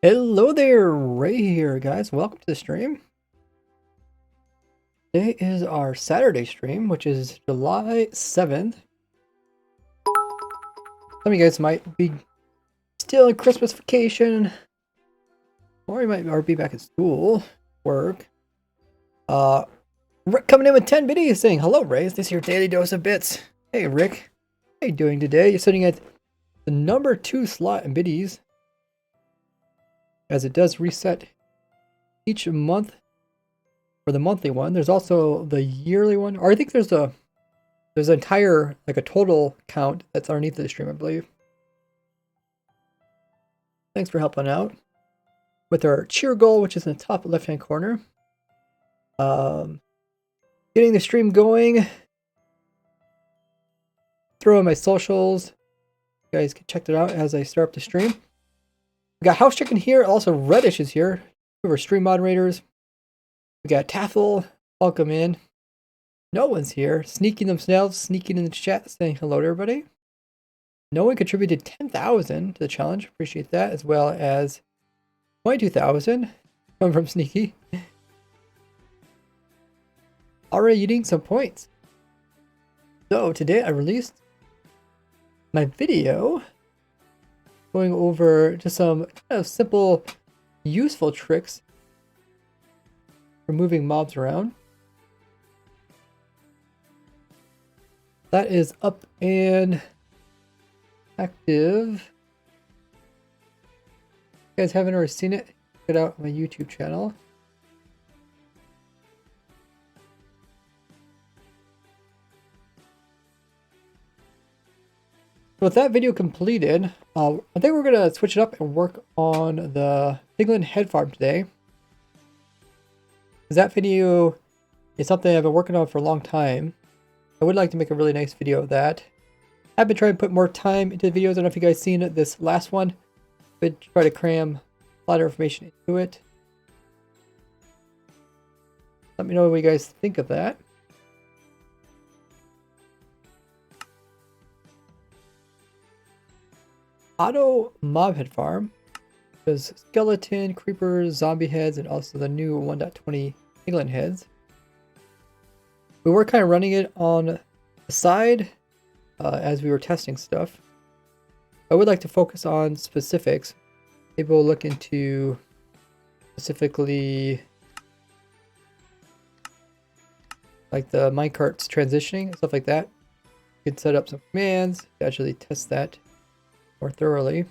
Hello there, Ray here, guys. Welcome to the stream. Today is our Saturday stream, which is July 7th. Some of you guys might be still in Christmas vacation, or you might already be back at school, work. Rick coming in with 10 biddies saying, hello, Ray. Is this your daily dose of bits? Hey, Rick. How you doing today? You're sitting at the number 2 slot in biddies, as it does reset each month. For the monthly one, there's also the yearly one, or I think there's an entire, like a total count that's underneath the stream, I believe. Thanks for helping out with our cheer goal, which is in the top left-hand corner. Getting the stream going. Throw in my socials. You guys can check it out as I start up the stream. We got House Chicken here, also Reddish is here. We have our stream moderators. We got Taffel, welcome in. No one's here, sneaking themselves, sneaking in the chat, saying hello to everybody. No one contributed 10,000 to the challenge, appreciate that, as well as 22,000 coming from Sneaky. Already eating some points. So today I released my video going over just some kind of simple, useful tricks for moving mobs around. That is up and active. If you guys haven't already seen it, check it out on my YouTube channel. With that video completed, I think we're going to switch it up and work on the Piglin head farm today. That video is something I've been working on for a long time. I would like to make a really nice video of that. I've been trying to put more time into the videos. I don't know if you guys seen it, this last one. But try to cram a lot of information into it. Let me know what you guys think of that. Auto mob head farm. There's skeleton, creepers, zombie heads, and also the new 1.20 Piglin heads. We were kind of running it on the side as we were testing stuff. I would like to focus on specifics. Maybe we'll look into specifically like the minecarts transitioning and stuff like that. You could set up some commands to actually test that more thoroughly.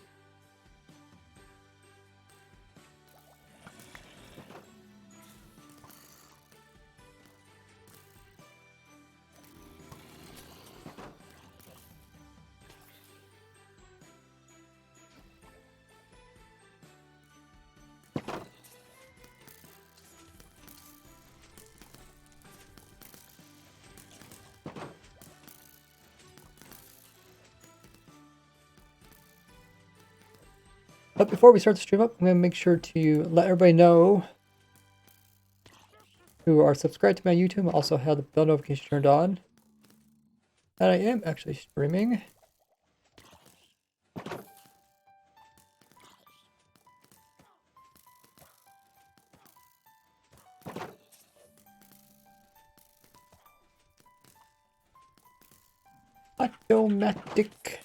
But before we start the stream up, I'm going to make sure to let everybody know who are subscribed to my YouTube, also have the bell notification turned on, that I am actually streaming. Automatic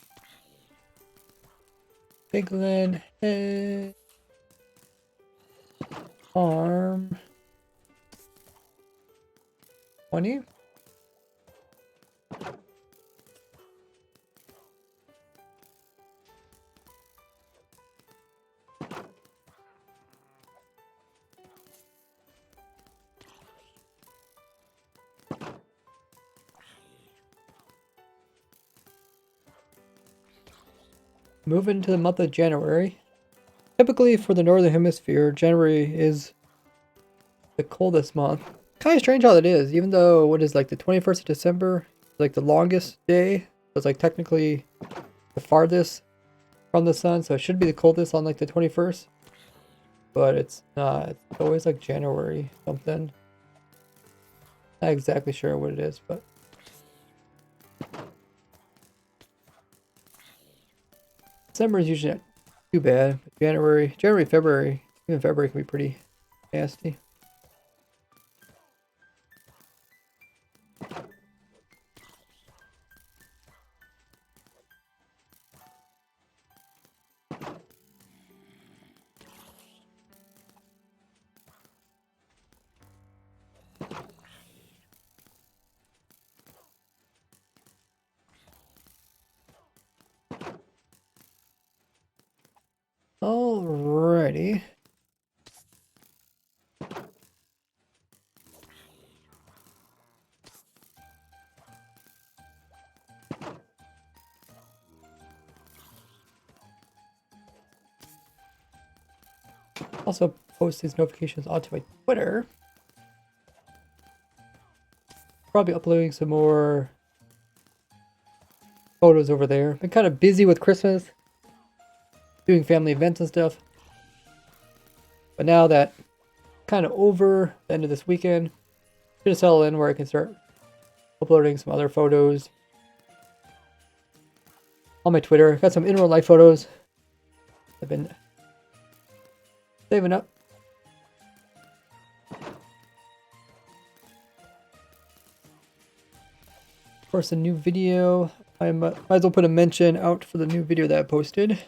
Piglin head farm 20. Moving into the month of January. Typically for the Northern Hemisphere, January is the coldest month. Kind of strange how that is, even though what is like the 21st of December, like the longest day. So it's like technically the farthest from the sun, so it should be the coldest on like the 21st. But it's not. It's always like January something. Not exactly sure what it is, but December is usually too bad. January, February, even February can be pretty nasty. Alrighty. Also post these notifications onto my Twitter. Probably uploading some more photos over there. Been kind of busy with Christmas, doing family events and stuff. But now that kind of over the end of this weekend, gonna settle in where I can start uploading some other photos on my Twitter. Got some in real life photos I've been saving up. Of course, a new video. I might as well put a mention out for the new video that I posted.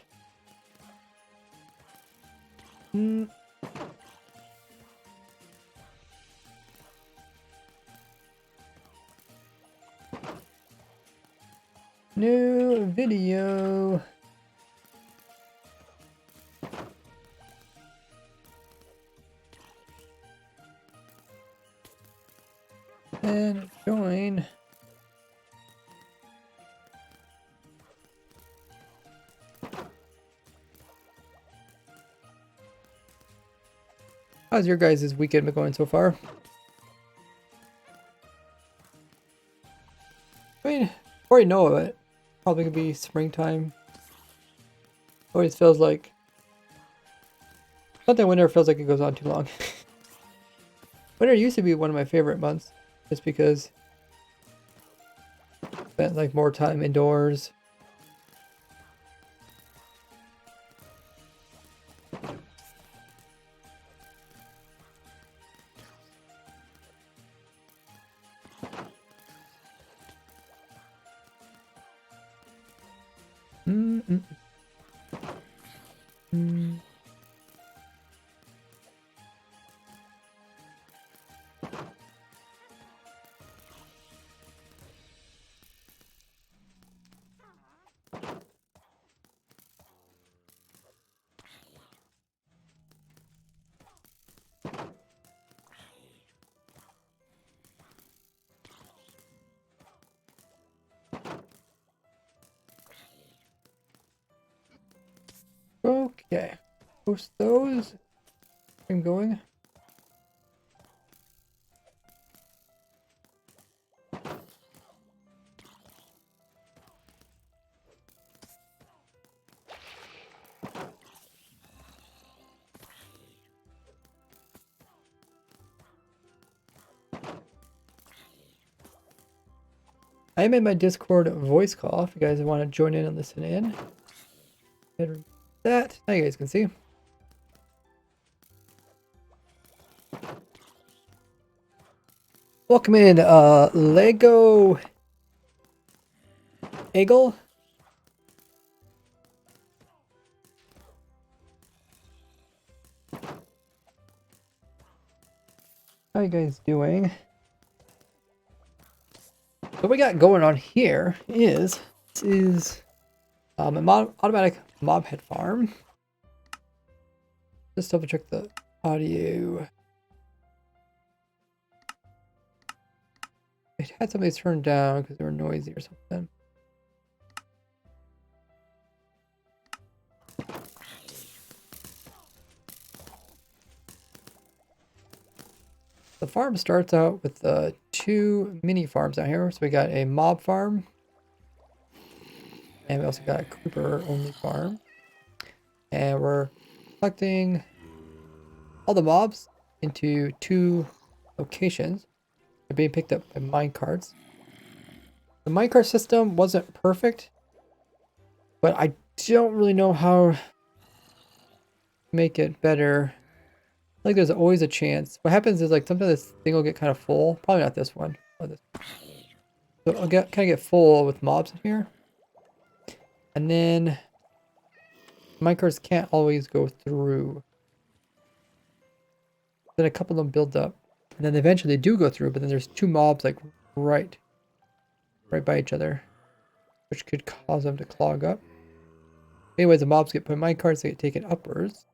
New video. And join. How's your guys' weekend been going so far? I mean, already know of it. Probably could be springtime. Always feels like something winter feels like it goes on too long. Winter used to be one of my favorite months, just because I spent like more time indoors. Okay, post those. I'm going. I'm in my Discord voice call if you guys want to join in and listen in. Hit that. Now you guys can see. Welcome in, Lego Eagle. How you guys doing? What we got going on here is an automatic mob head farm. Just double check the audio. It had something turned down because they were noisy or something. The farm starts out with two mini farms out here. So we got a mob farm. And we also got a creeper only farm. And we're collecting all the mobs into two locations. They're being picked up by minecarts. The minecart system wasn't perfect, but I don't really know how make it better. Like there's always a chance. What happens is like sometimes this thing will get kind of full. Probably not this one. Or this. So I'll kind of get full with mobs in here. And then minecarts can't always go through. Then a couple of them build up. And then eventually they do go through, but then there's two mobs like right by each other, which could cause them to clog up. Anyways, the mobs get put in minecarts, they get taken upwards.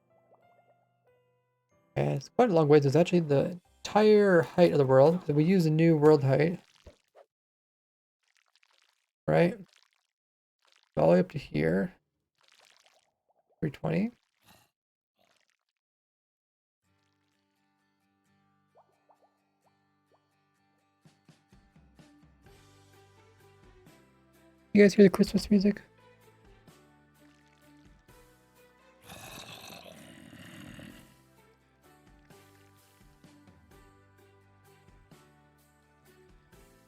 And it's quite a long ways. It's actually the entire height of the world. So we use a new world height. Right? All the way up to here. 320. You guys hear the Christmas music?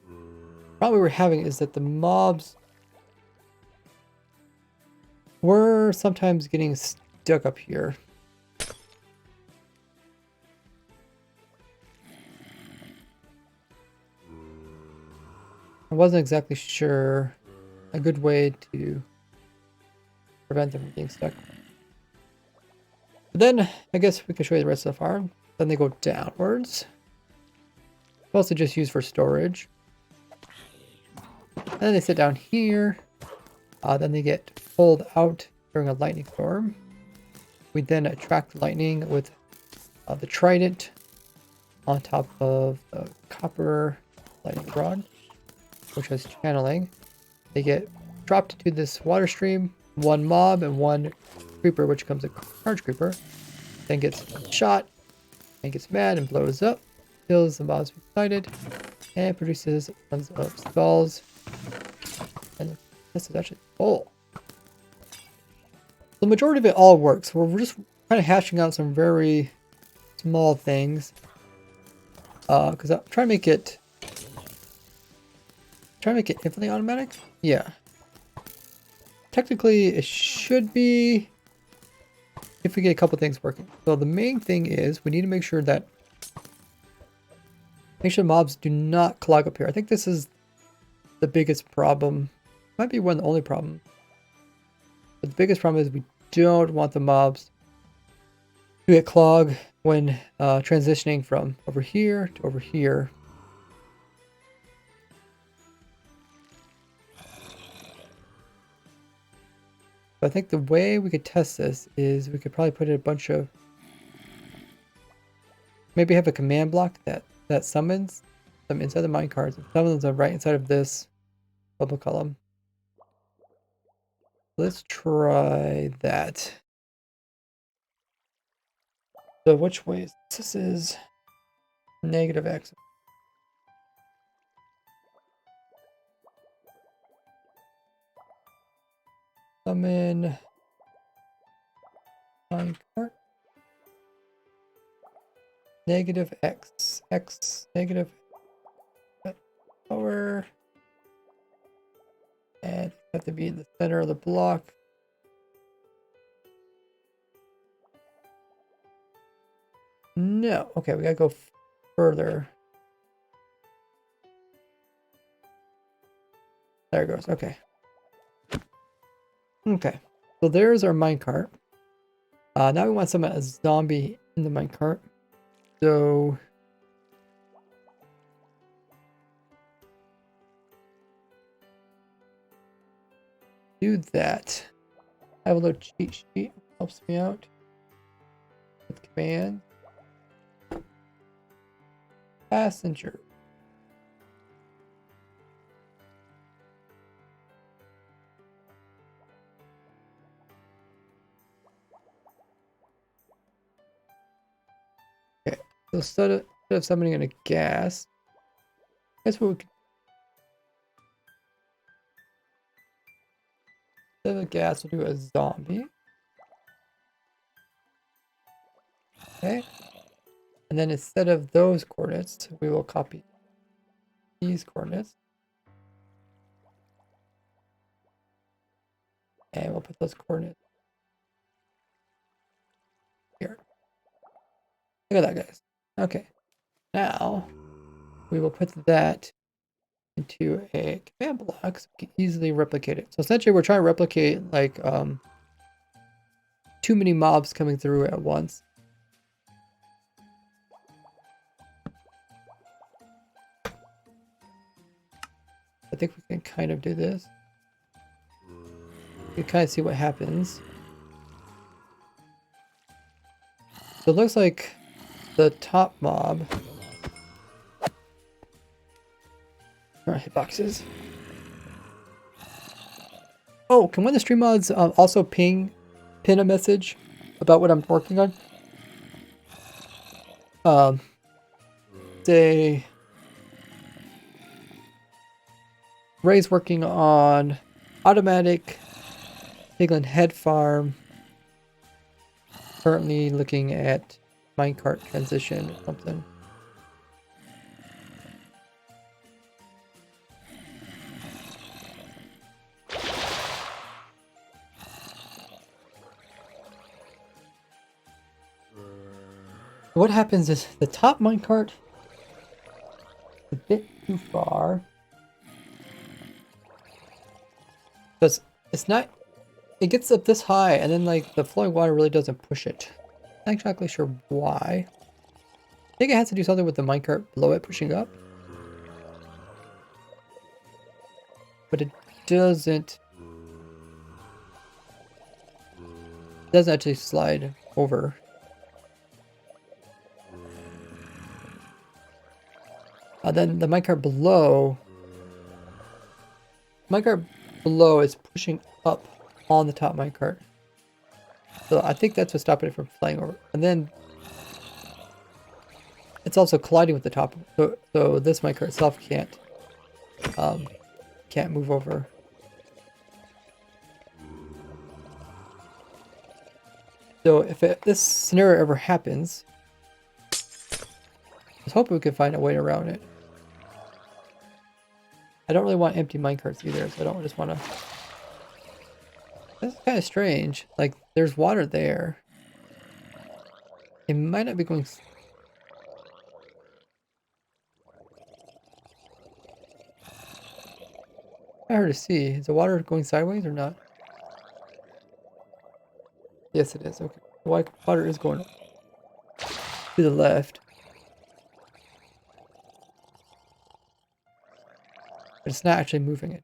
The problem we're having is that the mobs were sometimes getting stuck up here. I wasn't exactly sure a good way to prevent them from being stuck. But then, I guess we can show you the rest of the farm. Then they go downwards. Mostly just used for storage. And then they sit down here. Then they get pulled out during a lightning storm. We then attract lightning with the trident on top of the copper lightning rod, which has channeling. They get dropped to this water stream. One mob and one creeper, which becomes a charge creeper, then gets shot and gets mad and blows up, kills the mobs excited, and produces tons of skulls. And this is actually full. The majority of it all works. We're just kind of hashing out some very small things. Because I'm trying to make it infinitely automatic. Yeah. Technically, it should be if we get a couple things working. So the main thing is we need to make sure mobs do not clog up here. I think this is the biggest problem. Might be one of the only problem. But the biggest problem is we don't want the mobs to get clogged when transitioning from over here to over here. But I think the way we could test this is we could probably put in a bunch of... Maybe have a command block that summons them inside the minecarts. Summons them right inside of this bubble column. Let's try that. So which way? This is negative X. Summon minecart. Negative X. X negative power. And have to be in the center of the block. No. Okay, we gotta go further. There it goes. Okay. Okay. So there's our minecart. Now we want a zombie in the minecart. So do that. I have a little cheat sheet. Helps me out with command. Passenger. Okay. So instead of summoning in a gas, guess what we could... Instead of a gas, we'll do a zombie. Okay. And then instead of those coordinates, we will copy these coordinates. And we'll put those coordinates Look at that, guys. Okay. Now, we will put that into a command block so we can easily replicate it. So essentially, we're trying to replicate, like, too many mobs coming through at once. I think we can kind of do this. You can kind of see what happens. So it looks like the top mob. Alright, hitboxes. Oh, can one of the stream mods also pin a message about what I'm working on? Say Ray's working on automatic piglin head farm. Currently looking at minecart transition or something. What happens is the top minecart is a bit too far. Because it's not, it gets up this high and then like the flowing water really doesn't push it. Not exactly sure why. I think it has to do something with the minecart below it pushing up. But it doesn't actually slide over. Then the minecart below is pushing up on the top minecart. So I think that's what's stopping it from flying over. And then it's also colliding with the top. So this minecart itself can't move over. So if this scenario ever happens, I was hoping we could find a way around it. I don't really want empty minecarts either, so I don't just want to... That's kind of strange. Like, there's water there. It might not be going... I heard to see. Is the water going sideways or not? Yes, it is. Okay. The water is going to the left. But it's not actually moving it.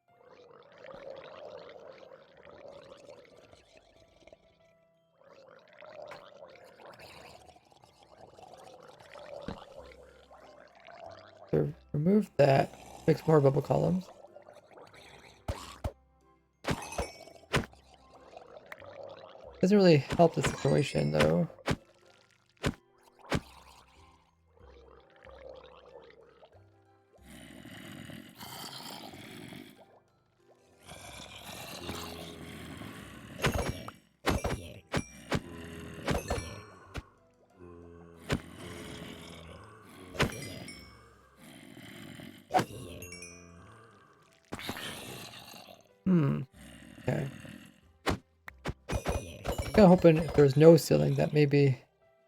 So remove that. Makes more bubble columns. Doesn't really help the situation though. Okay. Kind of hoping if there was no ceiling that maybe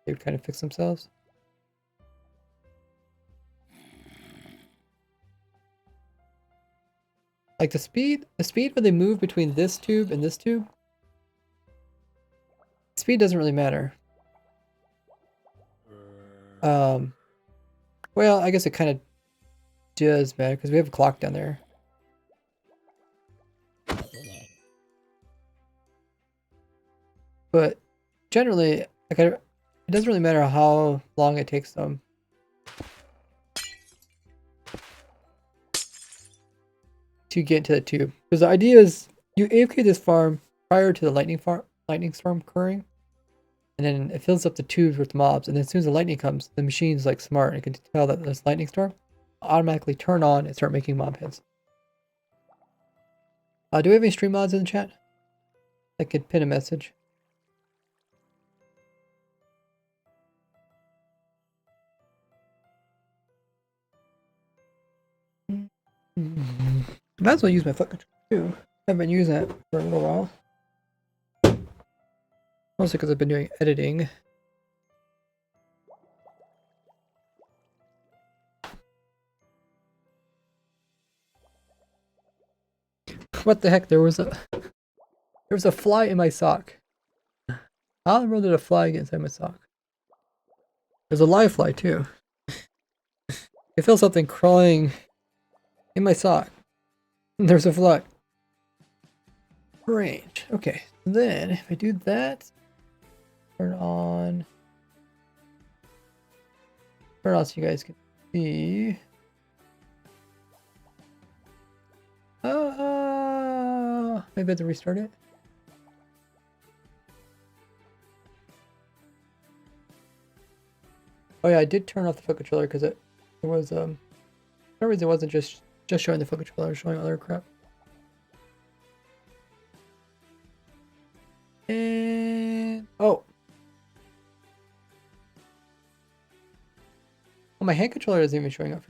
they would kind of fix themselves. Like the speed when they move between this tube and this tube, speed doesn't really matter. Well, I guess it kind of does matter because we have a clock down there. But generally, like it doesn't really matter how long it takes them. To get into the tube. Because the idea is you AFK this farm prior to the lightning storm occurring. And then it fills up the tubes with mobs. And then as soon as the lightning comes, the machine's like smart. It can tell that there's lightning storm. Automatically turn on and start making mob heads. Do we have any stream mods in the chat? I could pin a message. Might as well use my foot control too. I've been using that for a little while. Mostly because I've been doing editing. What the heck? There was a fly in my sock. How in the world did a fly get inside my sock? There's a live fly too. I feel something crawling in my sock. There's a fly. Strange. Okay, then if I do that, turn on so you guys can see. Maybe I have to restart it. Oh yeah, I did turn off the foot controller because it was for some reason it wasn't just showing the foot controller, it was showing other crap. And oh, my hand controller isn't even showing up.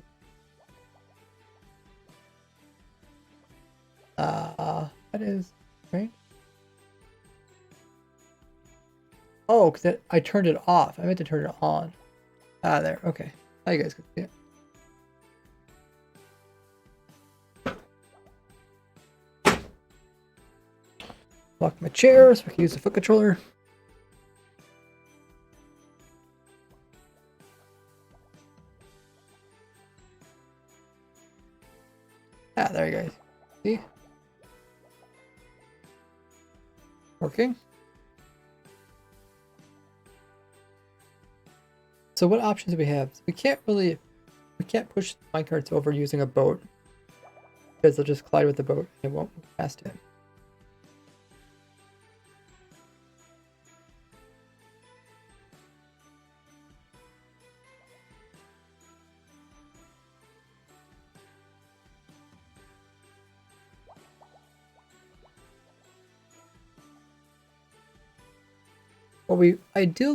That is right. Oh, because I turned it off. I meant to turn it on. Ah, there. Okay. Now you guys can see it. Lock my chair so I can use the foot controller. Ah, there you guys. See? Working. So what options do we have? We can't push minecarts over using a boat because they'll just collide with the boat and it won't move past it.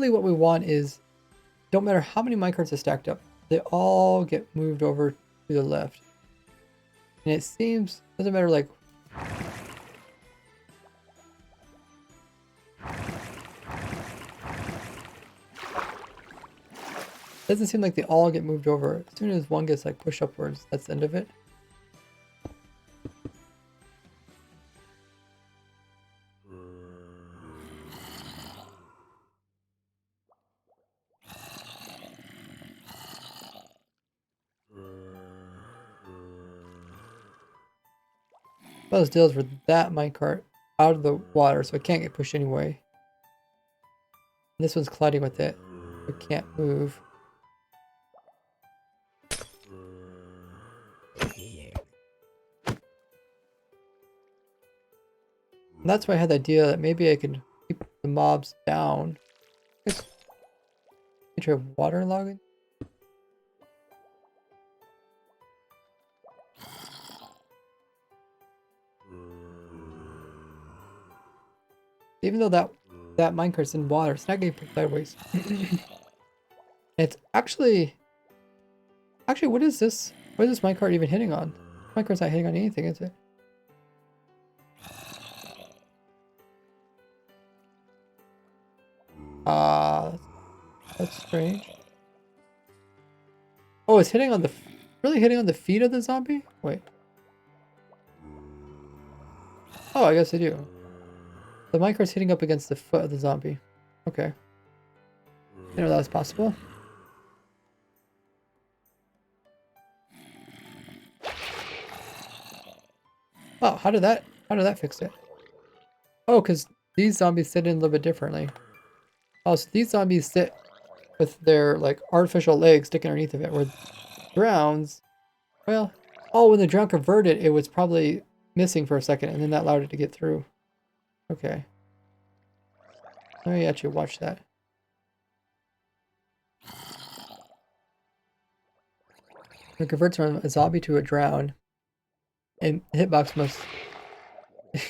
What we want is, don't matter how many minecarts are stacked up, they all get moved over to the left. And it seems, doesn't matter like, doesn't seem like they all get moved over. As soon as one gets like pushed upwards, that's the end of it. Those deals with that minecart out of the water, so it can't get pushed anyway. And this one's colliding with it. It can't move. And that's why I had the idea that maybe I could keep the mobs down. Let me try waterlogging. Even though that minecart's in water, it's not getting pushed sideways. It's actually, what is this? What is this minecart even hitting on? Minecart's not hitting on anything, is it? That's strange. Oh, it's hitting on the, really hitting on the feet of the zombie? Wait. Oh, I guess I do. The minecart's hitting up against the foot of the zombie. Okay. Didn't know that was possible. Oh, how did that fix it? Oh, because these zombies sit in a little bit differently. Oh, so these zombies sit with their like artificial legs sticking underneath of it, where drowns, well, oh, when the drown converted, it was probably missing for a second, and then that allowed it to get through. Okay. Let me actually watch that. It converts from a zombie to a drown. And hitbox must...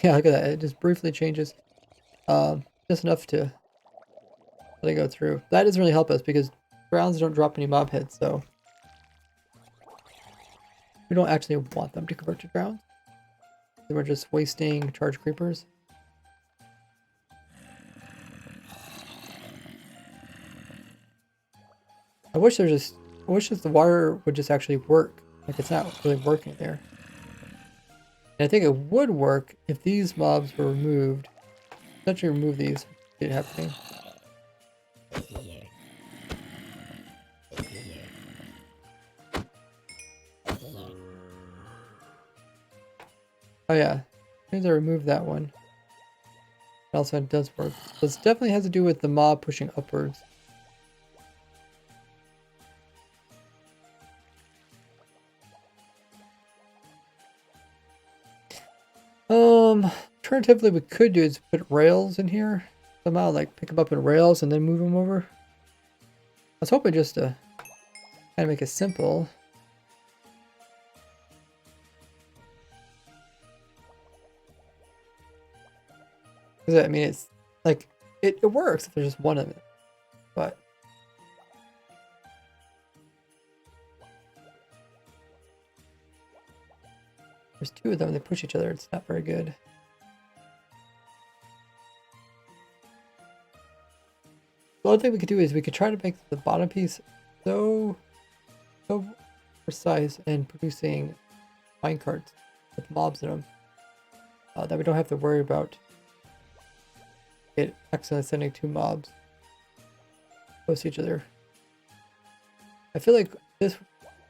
yeah, look at that. It just briefly changes. Just enough to let it go through. That doesn't really help us because drowns don't drop any mob heads, so... we don't actually want them to convert to drowns. Then we're just wasting charge creepers. I wish the water would just actually work. Like, it's not really working there. And I think it would work if these mobs were removed. Essentially remove these. It happening. Oh yeah. As soon as I remove that one. It also does work. So this definitely has to do with the mob pushing upwards. Alternatively, we could do is put rails in here somehow, like pick them up in rails and then move them over. I was hoping just to kind of make it simple. Because I mean, it's like it works if there's just one of it, but there's two of them. They push each other. It's not very good. The other thing we could do is we could try to make the bottom piece so precise and producing minecarts with mobs in them that we don't have to worry about it accidentally sending two mobs close to each other. I feel like this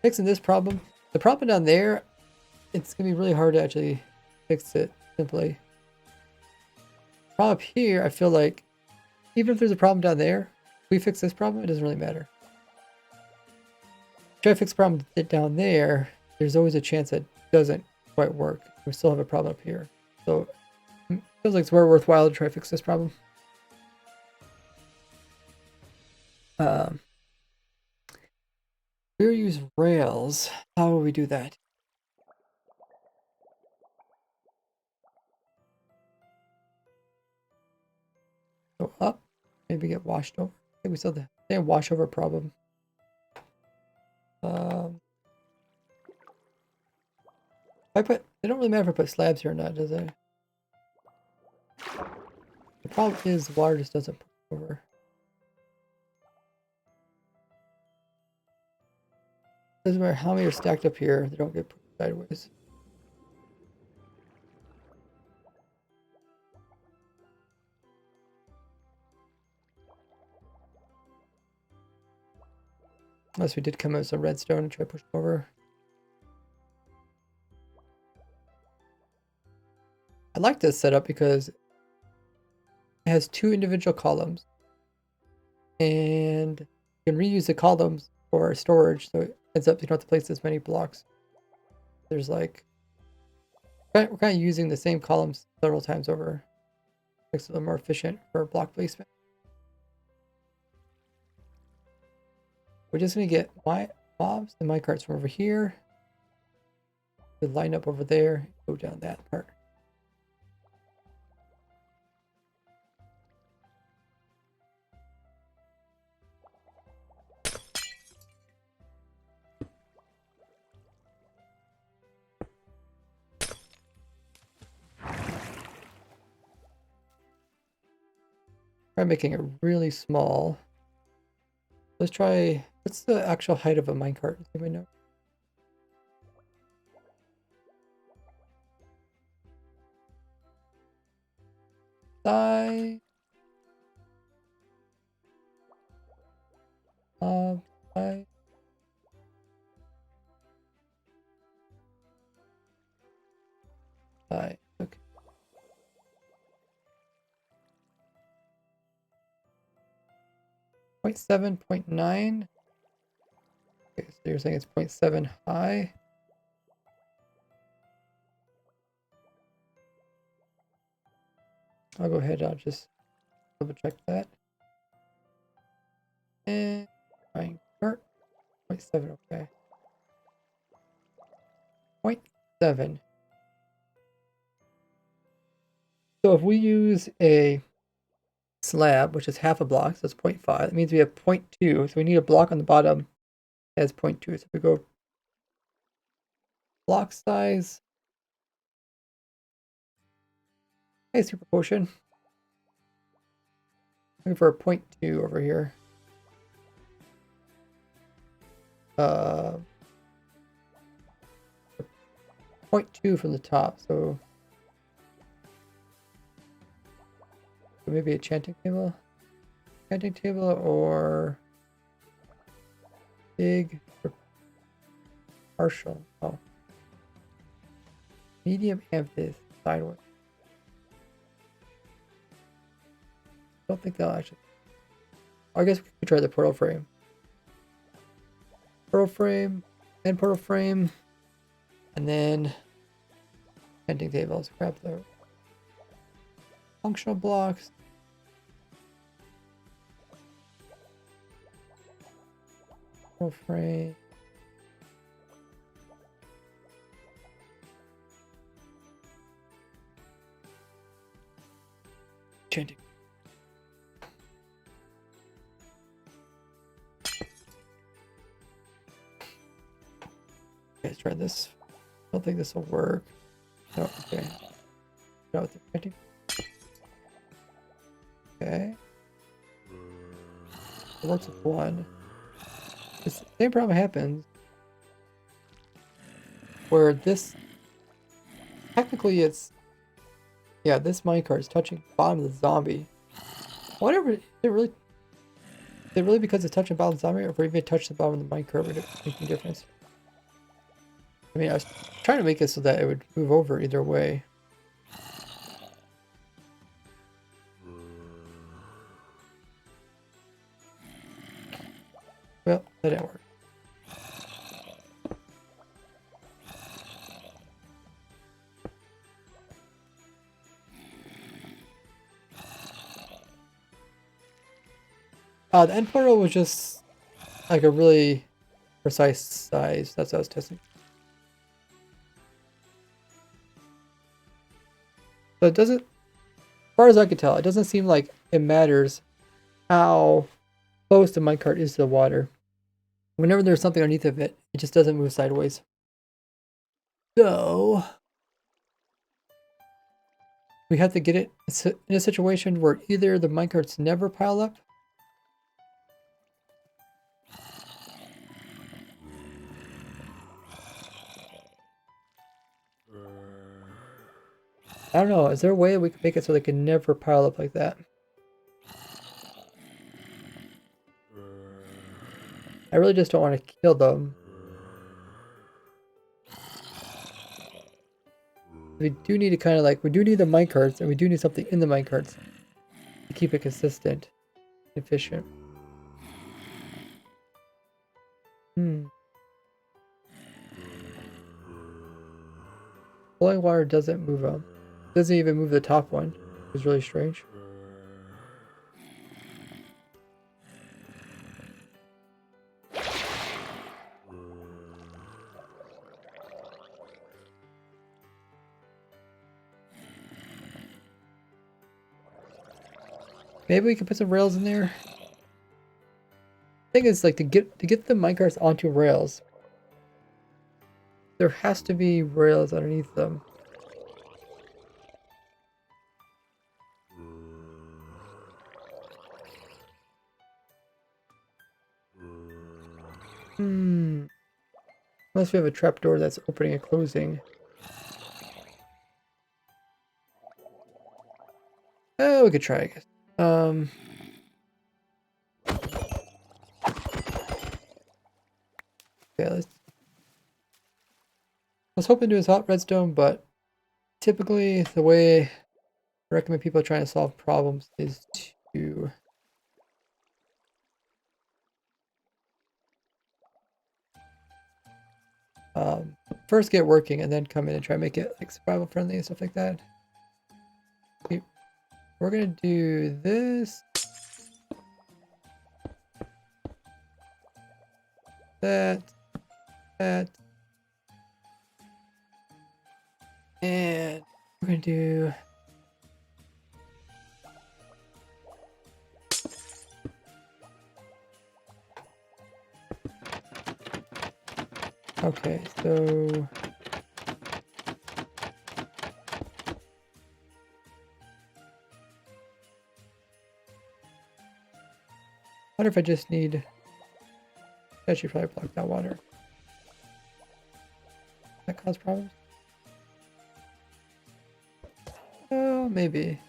fixing this problem, the problem down there, it's gonna be really hard to actually fix it simply. Problem up here, I feel like even if there's a problem down there, if we fix this problem, it doesn't really matter. Try to fix a problem down there, there's always a chance that it doesn't quite work. We still have a problem up here. So it feels like it's more worthwhile to try to fix this problem. We use rails. How will we do that? Go up, maybe get washed over. I think we still have the same washover problem. If I put, it don't really matter if I put slabs here or not, does it? The problem is the water just doesn't push over. Doesn't matter how many are stacked up here, they don't get pushed sideways. Unless we did come out with some redstone and try to push them over. I like this setup because it has two individual columns. And you can reuse the columns for storage, so it ends up you don't have to place as many blocks. There's like, we're kind of using the same columns several times over. Makes it a little more efficient for block placement. We're just gonna get my mobs and minecarts from over here. We line up over there, go down that part. Try making it really small. Let's try, what's the actual height of a minecart? Does anybody know? Thigh. Thigh. Thigh. Okay. 0.7, 0.9. Okay, so you're saying it's 0.7 high. I'll go ahead, I'll just double check that. And trying chart 0.7, okay. 0.7. So if we use a slab, which is half a block, so it's 0.5, that means we have 0.2. So we need a block on the bottom as 0.2. So if we go block size, nice super potion. Looking for a 0.2 over here. 0.2 from the top, so maybe a chanting table? Chanting table or big or partial? Oh. Medium amethyst sideways. Don't think that'll actually. I guess we could try the portal frame. Portal frame, and portal frame, and then chanting tables. Grab the functional blocks. Portal frame. Chanting. Okay, let's try this. I don't think this will work. Oh, okay. Go with the chanting. Okay. It works with one. The same problem happens where this technically it's this minecart is touching the bottom of the zombie. Whatever, is it really because it's touching the bottom of the zombie, or if it even touched the bottom of the minecart, would it make any difference? I mean, I was trying to make it so that it would move over either way. Well, that didn't work. The end portal was just like a really precise size. That's what I was testing. So it doesn't, as far as I can tell, it doesn't seem like it matters how close the minecart is to the water. Whenever there's something underneath of it, it just doesn't move sideways. So we have to get it in a situation where either the minecarts never pile up, I don't know, is there a way we can make it so they can never pile up like that? I really just don't want to kill them. We do need to kind of like, we do need the minecarts, and we do need something in the minecarts to keep it consistent, efficient. Boiling water doesn't move them. It doesn't even move the top one. It's really strange. Maybe we can put some rails in there. Thing is, like, to get the minecarts onto rails, there has to be rails underneath them. Unless we have a trapdoor that's opening and closing. Oh, we could try, I guess. Okay, I was hoping to do this hot redstone, but typically the way I recommend people trying to solve problems is to first get working and then come in and try to make it like survival friendly and stuff like that. Okay, we're gonna do this, that, and we're gonna do okay, so I wonder if I just need, that should probably block that water. That cause problems? maybe.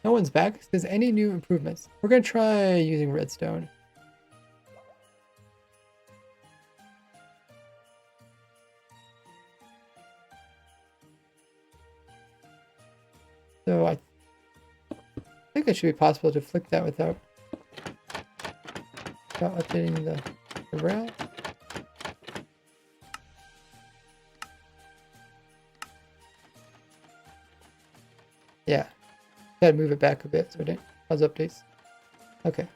No one's back. Says any new improvements. We're gonna try using redstone. So I think it should be possible to flick that without updating the rail. Yeah. Gotta move it back a bit so it didn't cause updates. Okay.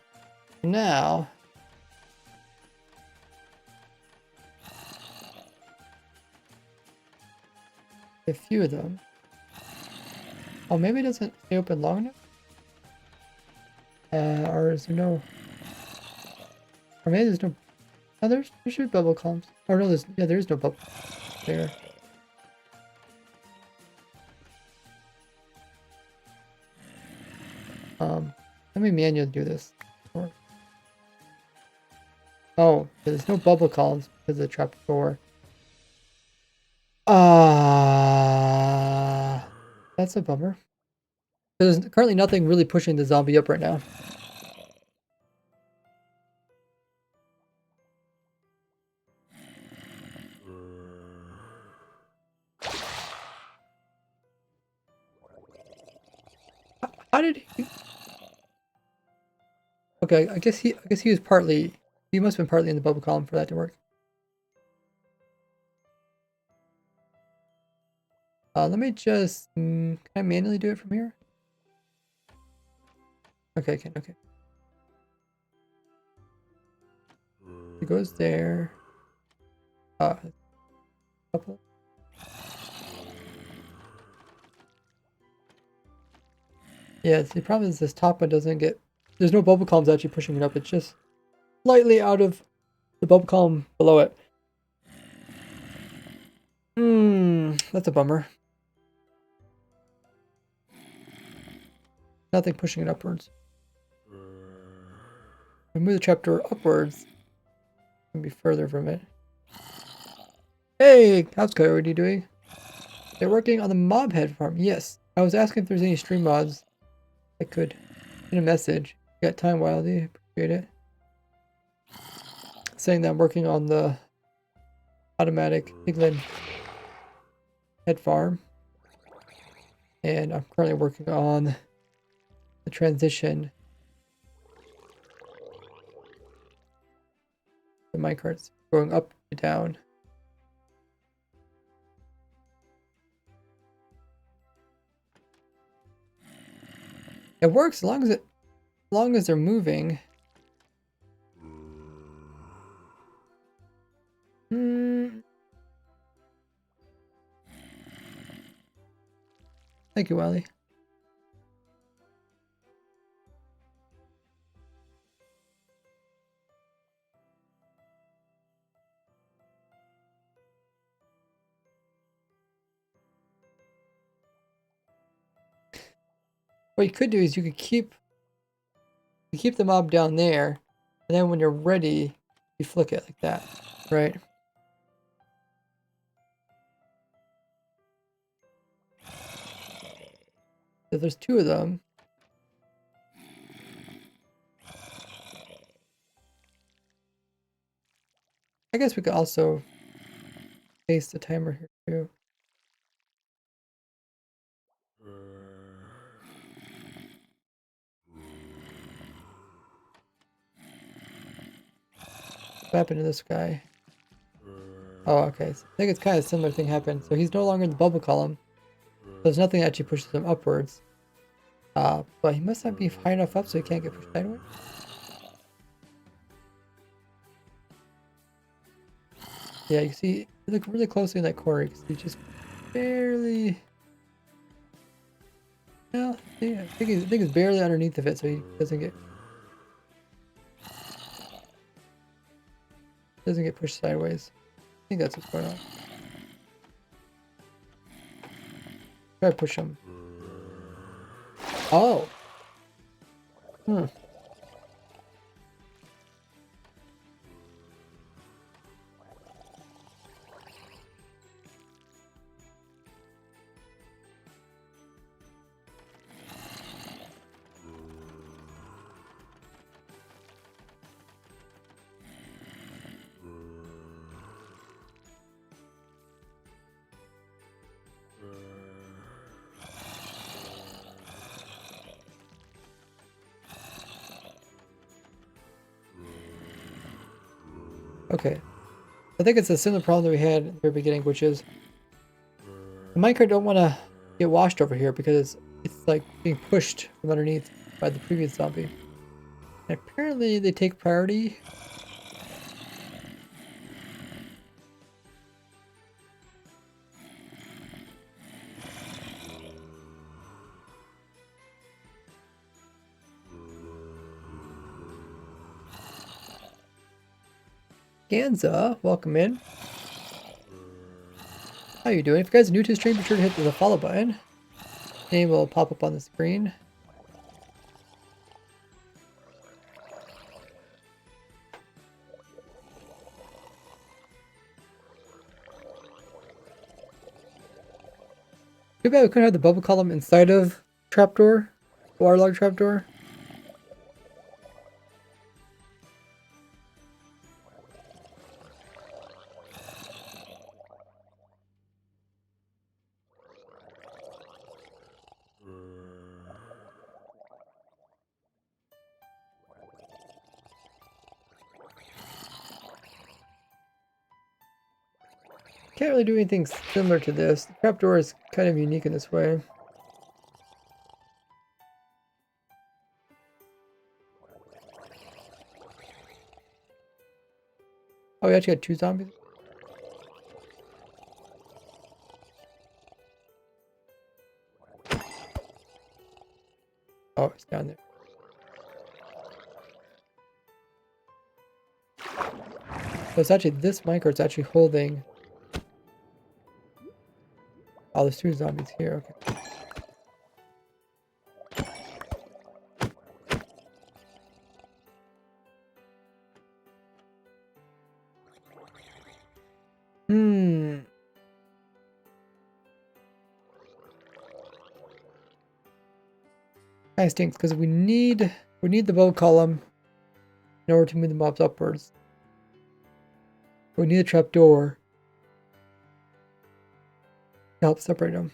Now a few of them. Oh, maybe it doesn't stay open long enough? Or is there no... Or maybe there's no... Oh, there should be bubble columns. Or no, there is no bubble there. Let me manually do this. Oh, there's no bubble columns because of the trapdoor. That's a bummer. There's currently nothing really pushing the zombie up right now. How did he... Okay, I guess he was partly... He must have been partly in the bubble column for that to work. Let me just... can I manually do it from here? Okay, I can, okay. It goes there. Couple. Yeah, the problem is this top one doesn't get... There's no bubble columns actually pushing it up. It's just slightly out of the bubble column below it. That's a bummer. Nothing pushing it upwards. We move the trapdoor upwards. Can be further from it. Hey, how's Cody? What are you doing? They're working on the mob head farm. Yes. I was asking if there's any stream mods I could in a message. You got time, Wildy. Appreciate it. Saying that I'm working on the automatic piglin head farm. And I'm currently working on the transition. The minecart's going up to down. It works as long as they're moving. Thank you, Wally. What you could do is you could keep the mob down there, and then when you're ready, you flick it like that, right? So there's two of them. I guess we could also paste the timer here too. What happened to this guy? Oh, okay. So I think it's kind of a similar thing happened. So he's no longer in the bubble column. So there's nothing that actually pushes him upwards. But he must not be high enough up so he can't get pushed sideways. Yeah, you see, you look really closely in that corner. You can see just barely... Well, I think he's barely underneath of it so he doesn't get pushed sideways. I think that's what's going on. Try to push him. Oh. Hmm. Okay. I think it's a similar problem that we had at the very beginning, which is the minecart don't want to get washed over here because it's like being pushed from underneath by the previous zombie. And apparently they take priority. Ganza, welcome in. How you doing? If you guys are new to the stream, be sure to hit the follow button. Name will pop up on the screen. Too bad we couldn't have the bubble column inside of trapdoor, waterlog trapdoor. Can't really do anything similar to this. The trapdoor is kind of unique in this way. Oh, we actually got 2 zombies? Oh, it's down there. So it's actually, this minecart's actually holding... Oh, there's 2 zombies here, okay. Hmm. Kind of stinks because we need the bow column in order to move the mobs upwards. We need a trapdoor to help separate them.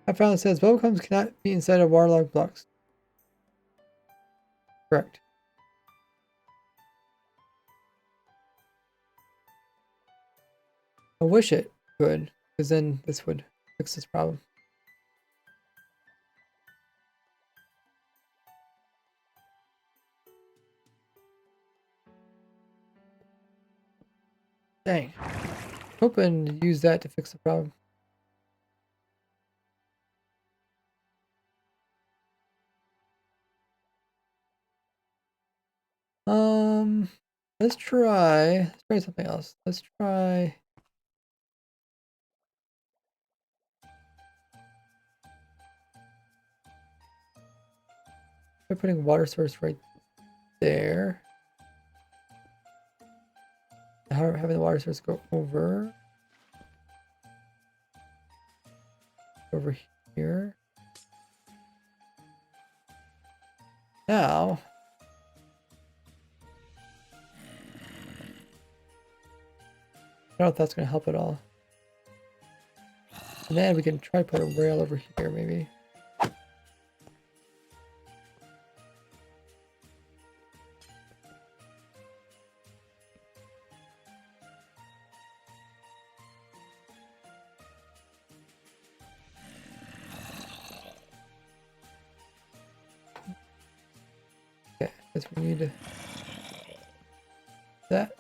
I found it says bow columns cannot be inside of waterlogged blocks. Correct. I wish it could, because then this would fix this problem. Dang. Hoping to use that to fix the problem. Let's try something else. Let's try. We're putting a water source right there. Having the water source go over here. Now, I don't know if that's going to help at all. And then we can try to put a rail over here, maybe. Okay, because we need that.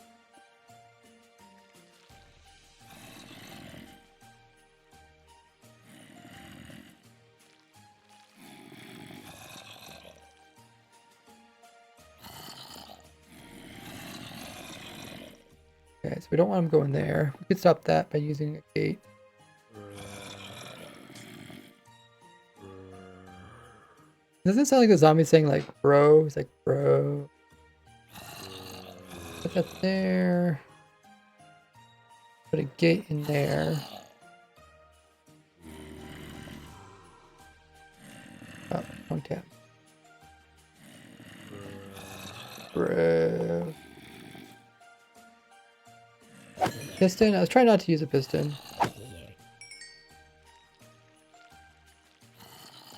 Okay, so we don't want them going there. We could stop that by using a gate. Doesn't it sound like a zombie saying like bro? It's like bro. Put that there. Put a gate in there. Oh, wrong tab. Bro. Piston? I was trying not to use a piston.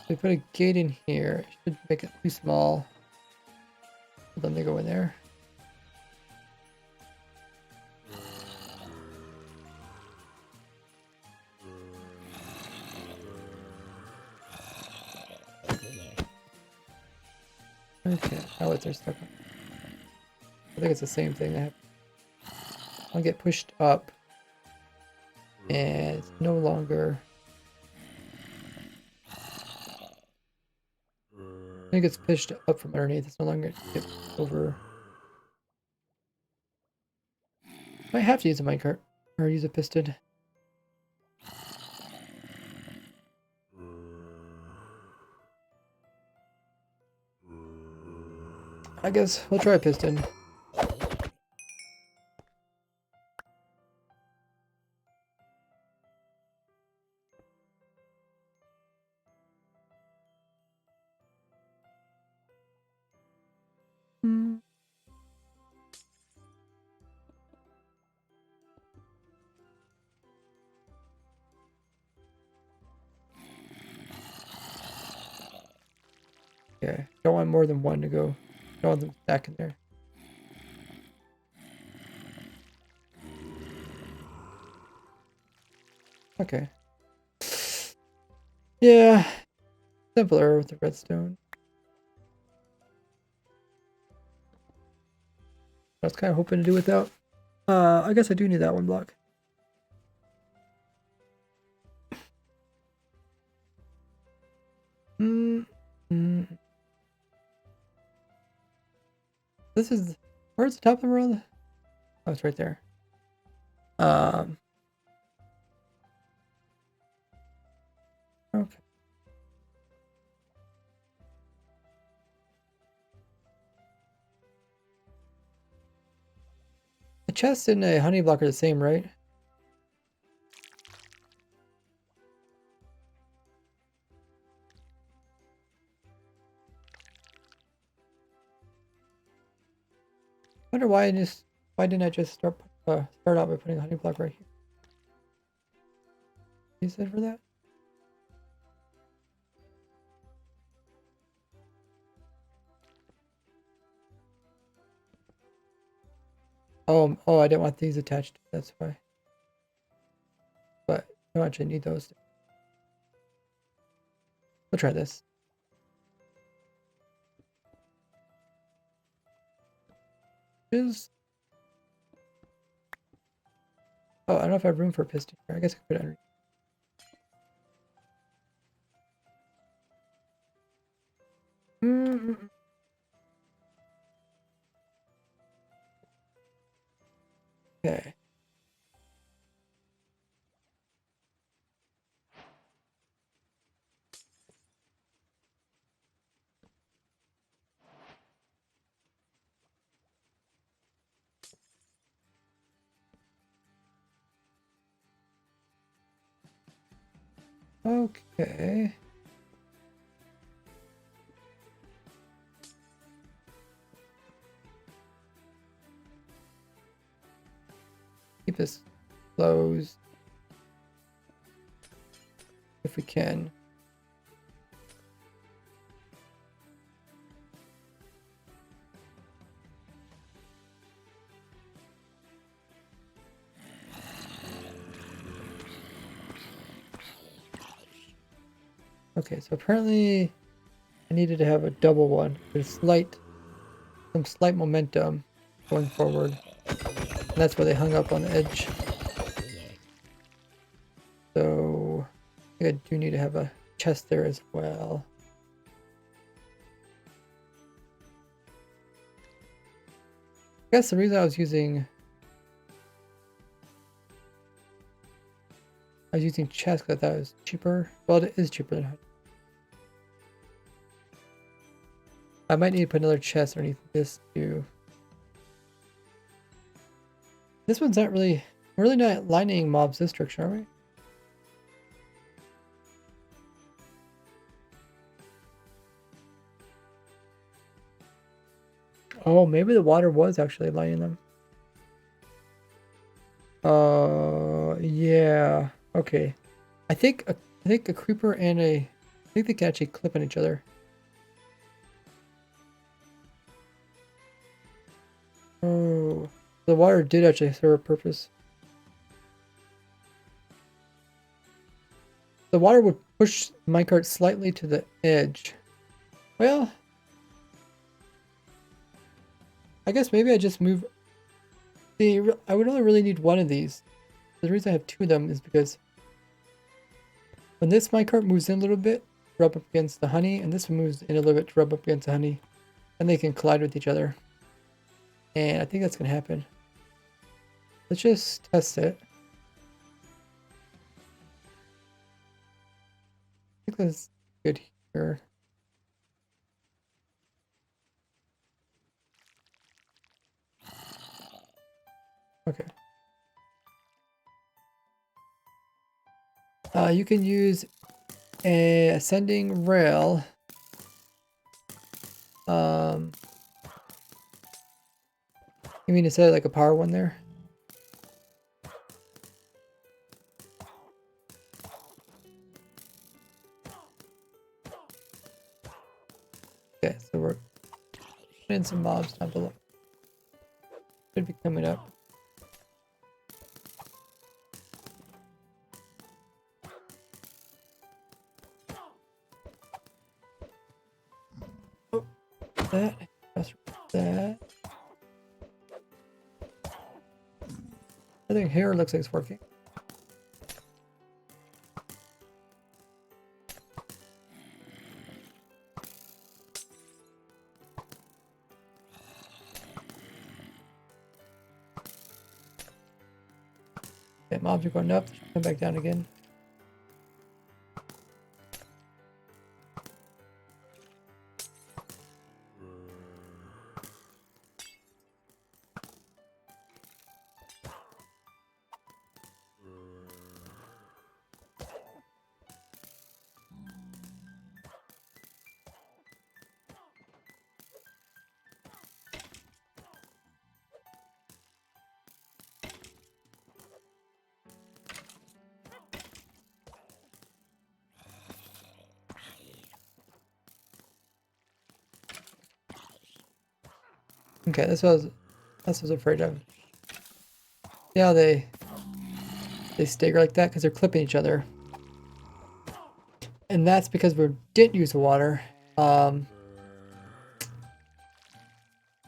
We put a gate in here. Should make it too small. Then they go in there. Okay, now what they're stuck on. I think it's the same thing. I'll get pushed up. And it's no longer. I think it's pushed up from underneath. It's no longer tipped over. Might have to use a minecart or use a piston. I guess we'll try a piston. Okay, don't want more than one to go. Don't want them stack in there. Okay. Yeah, simpler with the redstone. I was kind of hoping to do without. I guess I do need that one block. This is where's the top of the road? Oh, it's right there. Okay. The chest and a honey block are the same, right? I wonder why why didn't I just start out by putting a honey block right here? You said for that? Oh, I didn't want these attached. That's why. But I don't actually need those. We'll try this. Oh, I don't know if I have room for a piston here. I guess I could put it under. Okay. Okay. Keep this closed if we can. Okay, so apparently I needed to have a double one. There's some slight momentum going forward. And that's where they hung up on the edge. So I think I do need to have a chest there as well. I guess the reason I was using chest because I thought it was cheaper. Well, it is cheaper than honey. I might need to put another chest underneath this too. This one's not really... We're really not lining mobs this direction, are we? Oh, maybe the water was actually lining them. Yeah. Okay. I think a creeper and I think they can actually clip on each other. Oh, the water did actually serve a purpose. The water would push the minecart slightly to the edge. Well, I guess maybe I just move. See, I would only really need one of these. The reason I have two of them is because when this minecart moves in a little bit, rub up against the honey, and this one moves in a little bit to rub up against the honey, and they can collide with each other. And I think that's going to happen. Let's just test it. I think that's good here. Okay. You can use a ascending rail. You mean to say like a power one there? Okay, so we're putting in some mobs down below. Should be coming up. Oh, that. Just that. I think here looks like it's working. Okay, mobs are going up. Come back down again. Okay, that's what I was afraid of. Yeah, they stagger like that because they're clipping each other. And that's because we didn't use the water.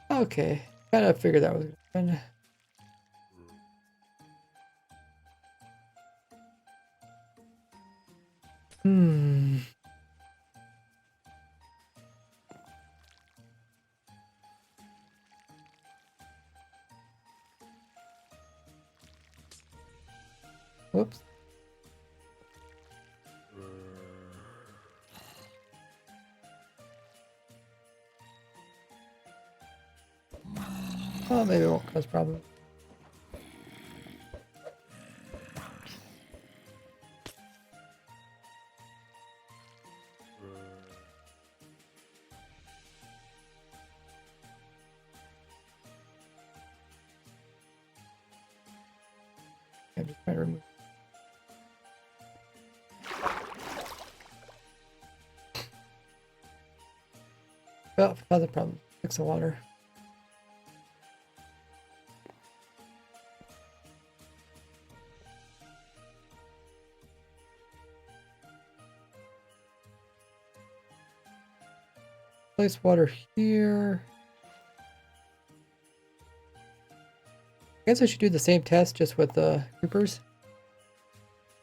Okay, kind of figured that was gonna. Whoops. Oh, maybe it won't cause problems. I'm just trying to remove. Well, if it causes a problem, fix the water. Place water here. I guess I should do the same test just with the creepers.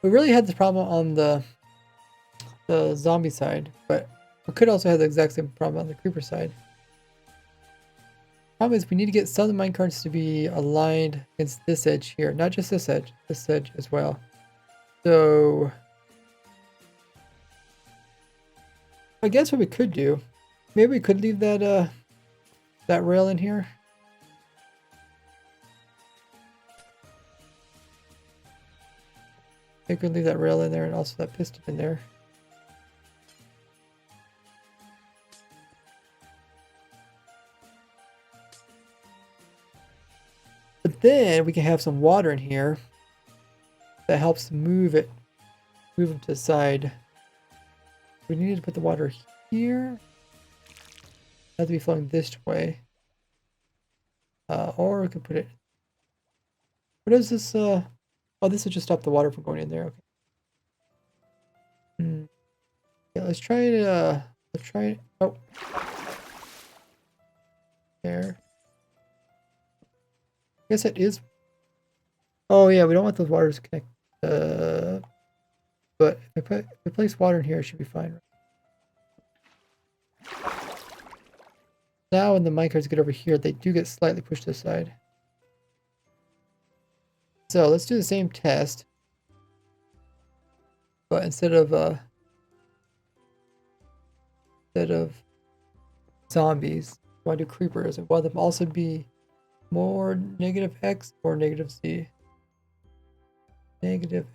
We really had this problem on the zombie side, but we could also have the exact same problem on the creeper side. Problem is we need to get some of the minecarts to be aligned against this edge here, not just this edge as well. So I guess what we could do maybe we could leave that that rail in here. We could leave that rail in there and also that piston in there. But then we can have some water in here that helps move it to the side. We need to put the water here. It has to be flowing this way. Or we could put it. What is this? Oh, this will just stop the water from going in there. Okay. Yeah, let's try it. Let's try it. Oh, there. I guess it is. Oh yeah, we don't want those waters to connect. But if I place water in here, it should be fine. Now when the minecarts get over here, they do get slightly pushed to the side. So let's do the same test. But instead of zombies, we want to do creepers. And want them also be more negative X or negative Z. Negative.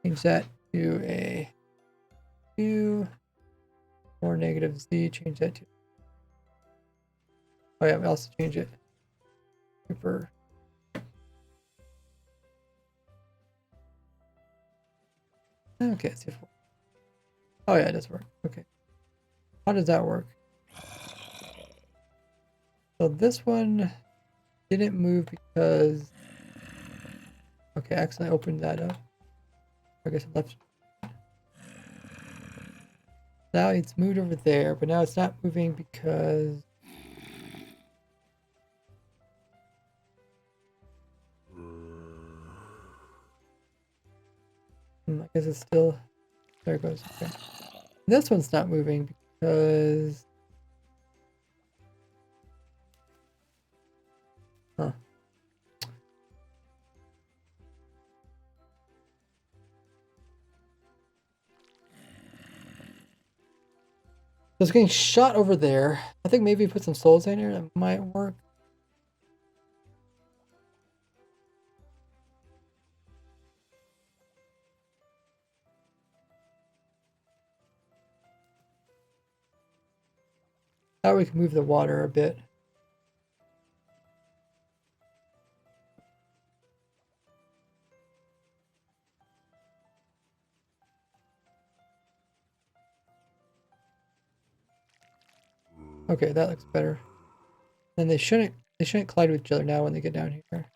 Change that to a 2 or negative Z. Change that to. Oh yeah, we also change it. Creeper. Okay, let's see if. Oh yeah, it does work. Okay. How does that work? So this one didn't move because. Okay, I accidentally opened that up. I guess I left. Now it's moved over there, but now it's not moving because. I guess it's still. There it goes. Okay. This one's not moving because. Huh. So it's getting shot over there. I think maybe put some souls in here. That might work. Now we can move the water a bit. Okay, that looks better. And they shouldn't collide with each other now when they get down here.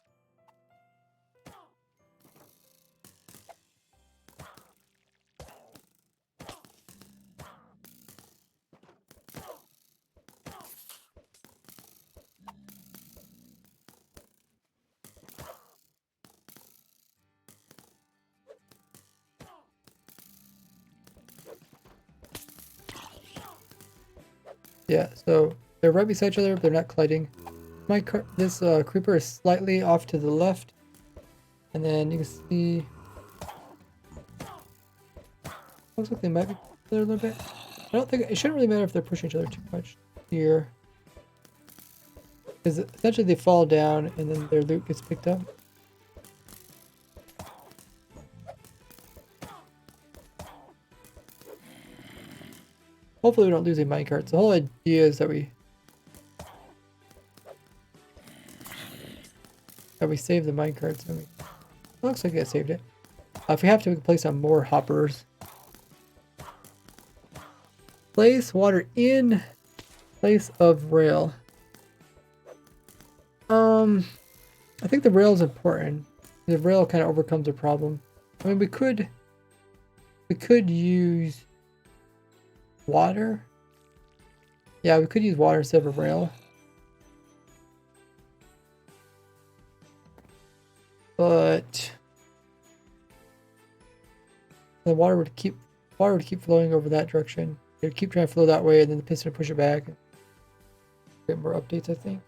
Yeah, so they're right beside each other, but they're not colliding. This creeper is slightly off to the left, and then you can see. Looks like they might be there a little bit. I don't think it shouldn't really matter if they're pushing each other too much here, because essentially they fall down and then their loot gets picked up. Hopefully we don't lose any minecarts. The whole idea is that we save the minecarts. And looks like I saved it. If we have to, we can place on more hoppers. Place water in place of rail. I think the rail is important. The rail kind of overcomes the problem. I mean, we could use water. Yeah, we could use water instead of a rail. But the water would keep flowing over that direction. It would keep trying to flow that way, and then the piston would push it back. Get more updates, I think.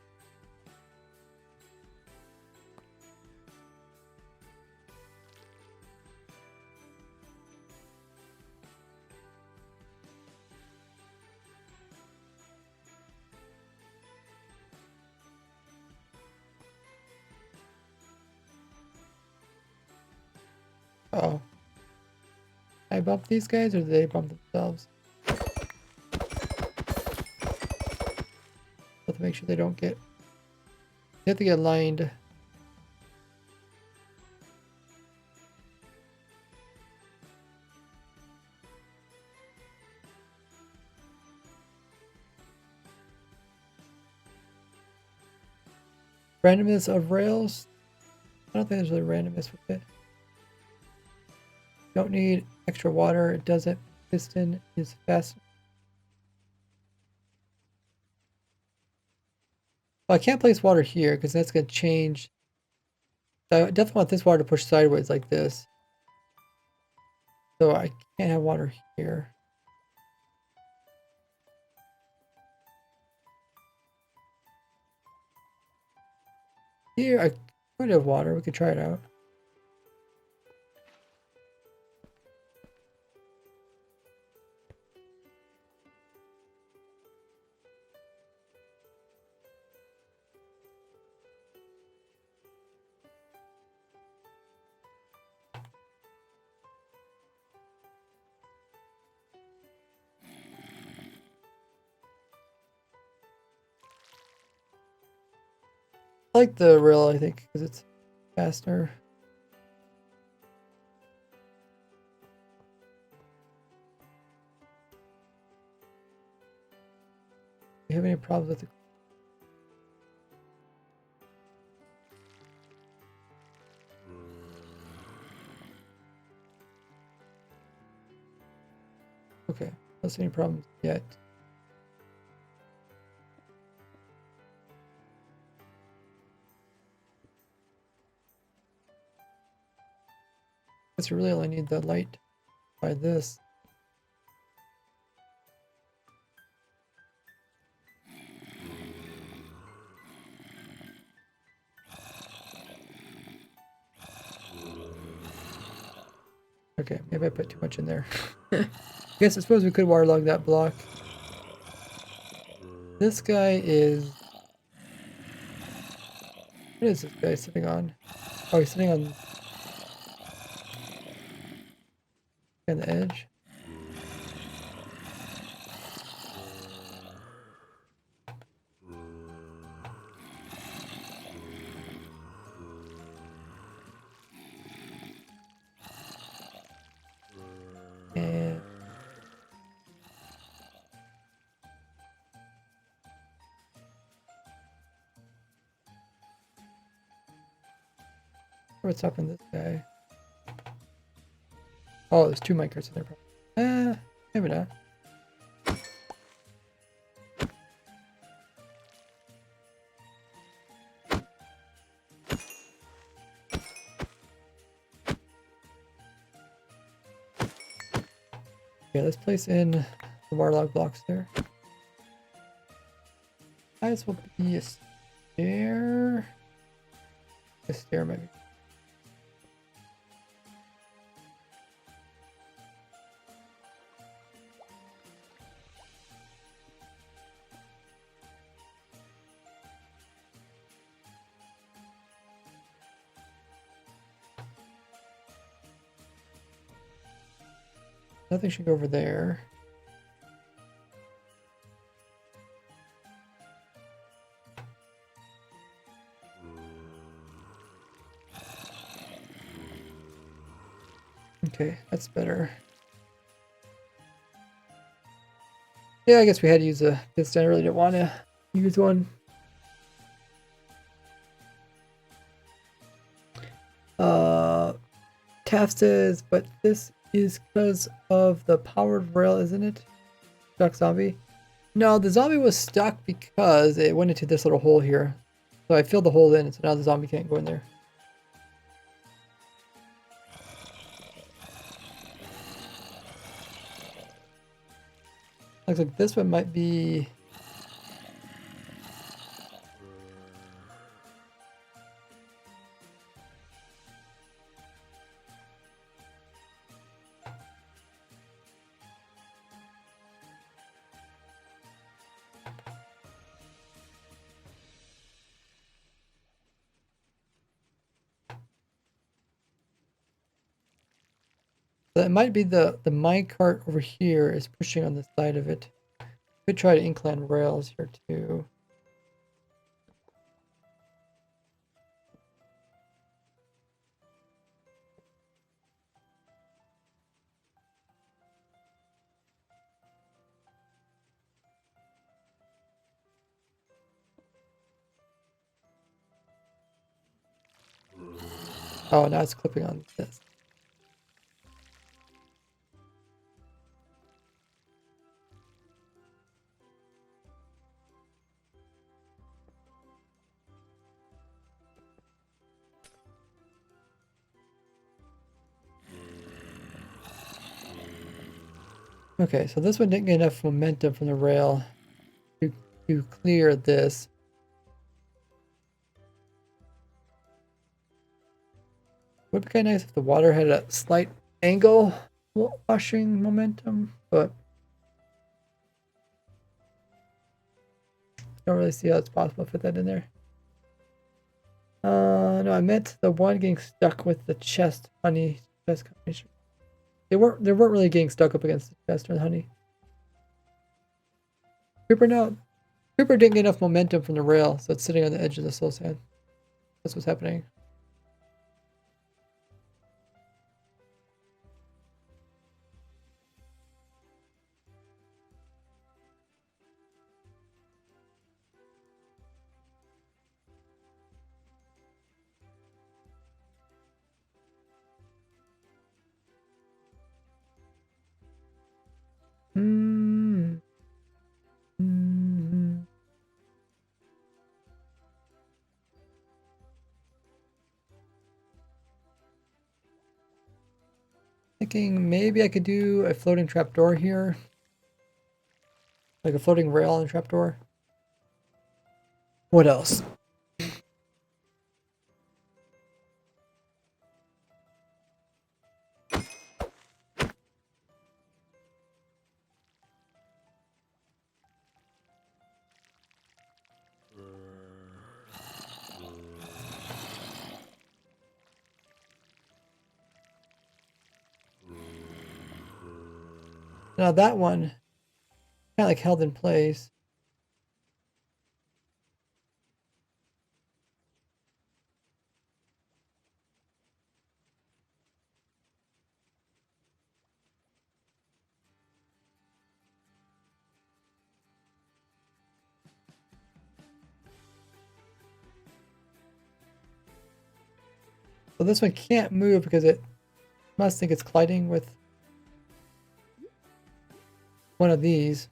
Oh. I bump these guys or do they bump themselves? Have to make sure they don't get... They have to get lined. Randomness of rails. I don't think there's really randomness with it. Don't need extra water. It doesn't. Piston is fast. Well, I can't place water here because that's going to change. I definitely want this water to push sideways like this. So I can't have water here. Here, I could have water. We could try it out. I like the rail, I think, because it's faster. Do you have any problems with it? Okay, don't see any problems yet. Guess you really only need the light by this. Okay, maybe I put too much in there. Guess I suppose we could waterlog that block. This guy is... What is this guy sitting on? Oh, he's sitting on the edge. And what's up in this guy? Oh, there's two micros in there. Maybe not. Yeah, let's place in the waterlog blocks there. This will be a stair. A stair, maybe. Nothing should go over there. Okay, that's better. Yeah, I guess we had to use a piston. I really didn't want to use one. Taft says, but this is because of the powered rail, isn't it? Stuck zombie? No, the zombie was stuck because it went into this little hole here. So I filled the hole in, so now the zombie can't go in there. Looks like this one might be... That might be the minecart over here is pushing on the side of it. Could try to incline rails here too. Oh, now it's clipping on this. Okay, so this one didn't get enough momentum from the rail to clear this. Would be kind of nice if the water had a slight angle washing momentum, but don't really see how it's possible to fit that in there. No, I meant the one getting stuck with the chest combination. They weren't really getting stuck up against the chest or the honey. Creeper didn't get enough momentum from the rail, so it's sitting on the edge of the soul sand. That's what's happening. Thinking maybe I could do a floating trapdoor here. Like a floating rail and trapdoor. What else? Now that one kind of like held in place. So this one can't move because it must think it's colliding with one of these.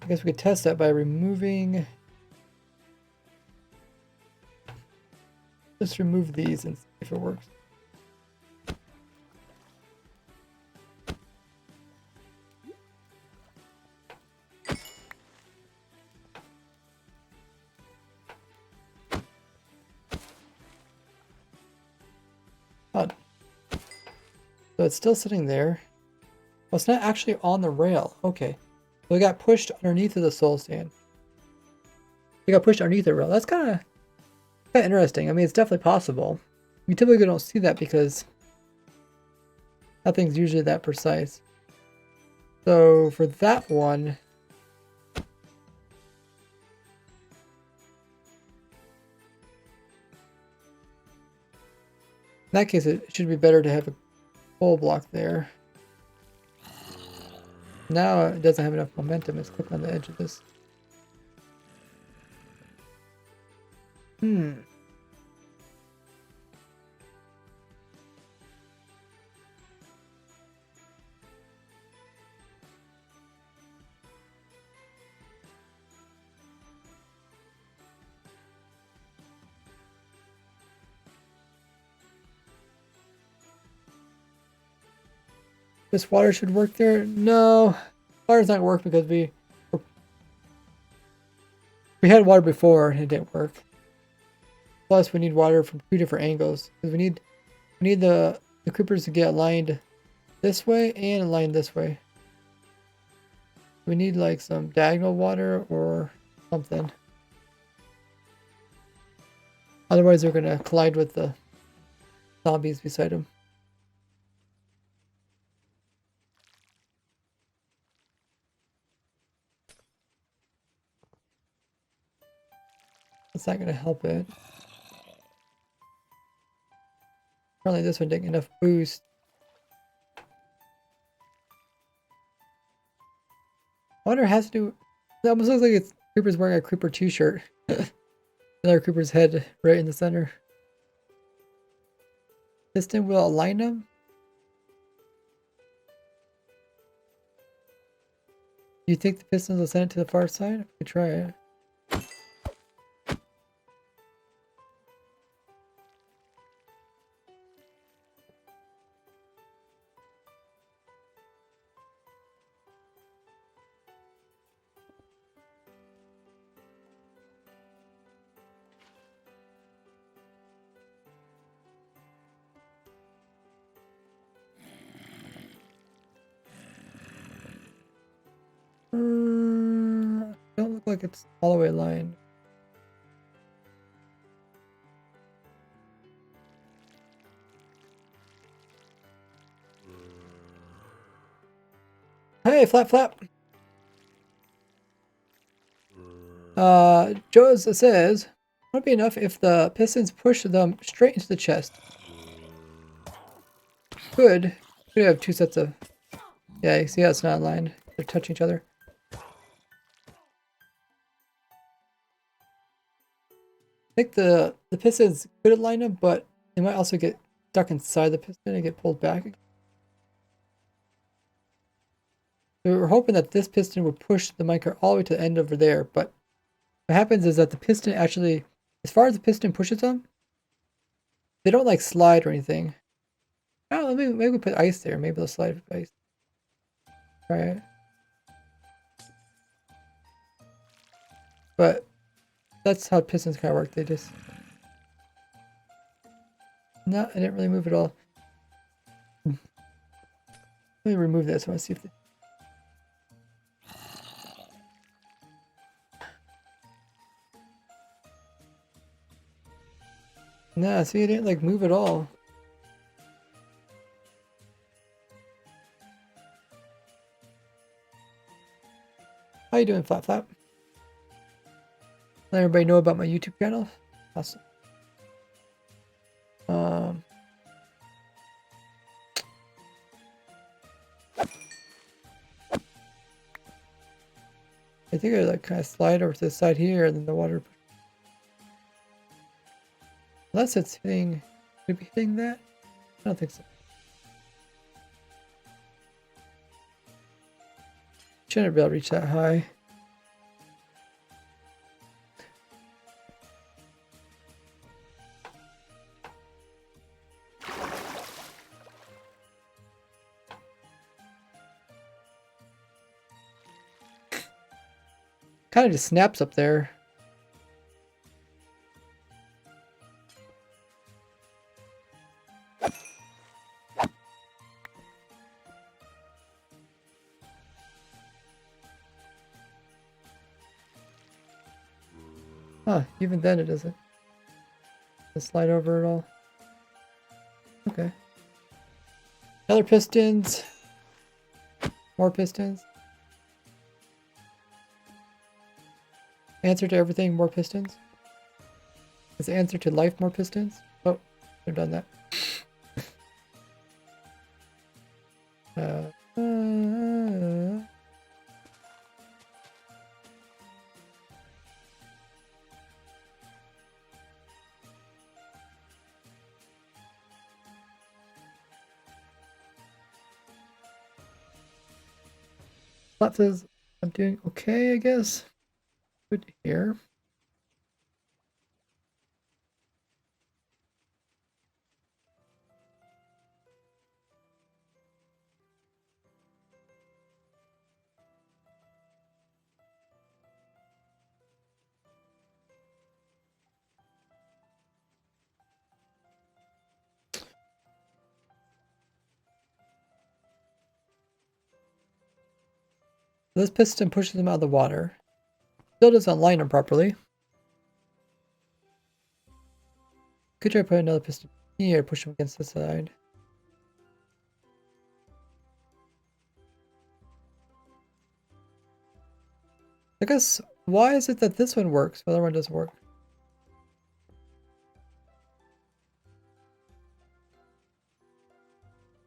I guess we could test that by removing... Just remove these and see if it works. Odd. So it's still sitting there. Well, it's not actually on the rail. Okay. So it got pushed underneath of the soul sand. It got pushed underneath the rail. That's kind of interesting. I mean, it's definitely possible. We typically don't see that because nothing's usually that precise. So for that one, in that case, it should be better to have a pole block there. Now it doesn't have enough momentum. It's clipping on the edge of this. This water should work there? No. Water's not work because we had water before and it didn't work. Plus we need water from two different angles. Because we need the creepers to get aligned this way and aligned this way. We need like some diagonal water or something. Otherwise they're gonna collide with the zombies beside him. That's not gonna help it. Apparently this one didn't get enough boost. I wonder has to do. It almost looks like it's Creeper's wearing a Creeper t-shirt. Another Creeper's head right in the center. Piston will align them. You think the pistons will send it to the far side? We could try it. Don't look like it's all the way aligned. Hey, flap flap. Joe says, would be enough if the pistons push them straight into the chest. Could have two sets of. Yeah, you see how it's not aligned. They're touching each other. I think the pistons could align them, but they might also get stuck inside the piston and get pulled back. So we're hoping that this piston would push the minecart all the way to the end over there, but what happens is that the piston actually, as far as the piston pushes them, they don't like slide or anything. Oh, maybe we put ice there. Maybe they'll slide with ice. Try it. But that's how pistons kind of work. They just... No, I didn't really move at all. Let me remove this. I want to see if they... Nah, see, it didn't like move at all. How you doing, Flap Flap? Let everybody know about my YouTube channel. Awesome. I think I like kind of slide over to the side here, and then the water. Unless it's hitting, could it be hitting that? I don't think so. Shouldn't be able to reach that high. Kind of just snaps up there. Huh, even then it doesn't slide over at all. Okay. Other pistons. More pistons. Answer to everything, more pistons. Is the answer to life more pistons? Oh, they've done that. Flap says, I'm doing okay, I guess. Good to hear. This piston pushes them out of the water. Still doesn't line them properly. Could try to put another piston here, push them against the side. I guess, why is it that this one works, but the other one doesn't work?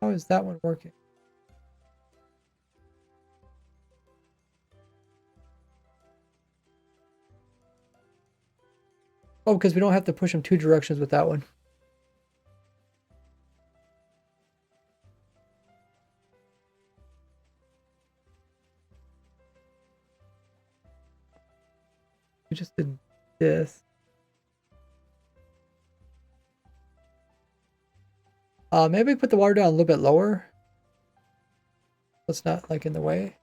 How is that one working? Oh, because we don't have to push them two directions with that one. We just did this. Maybe put the water down a little bit lower. So it's not like in the way.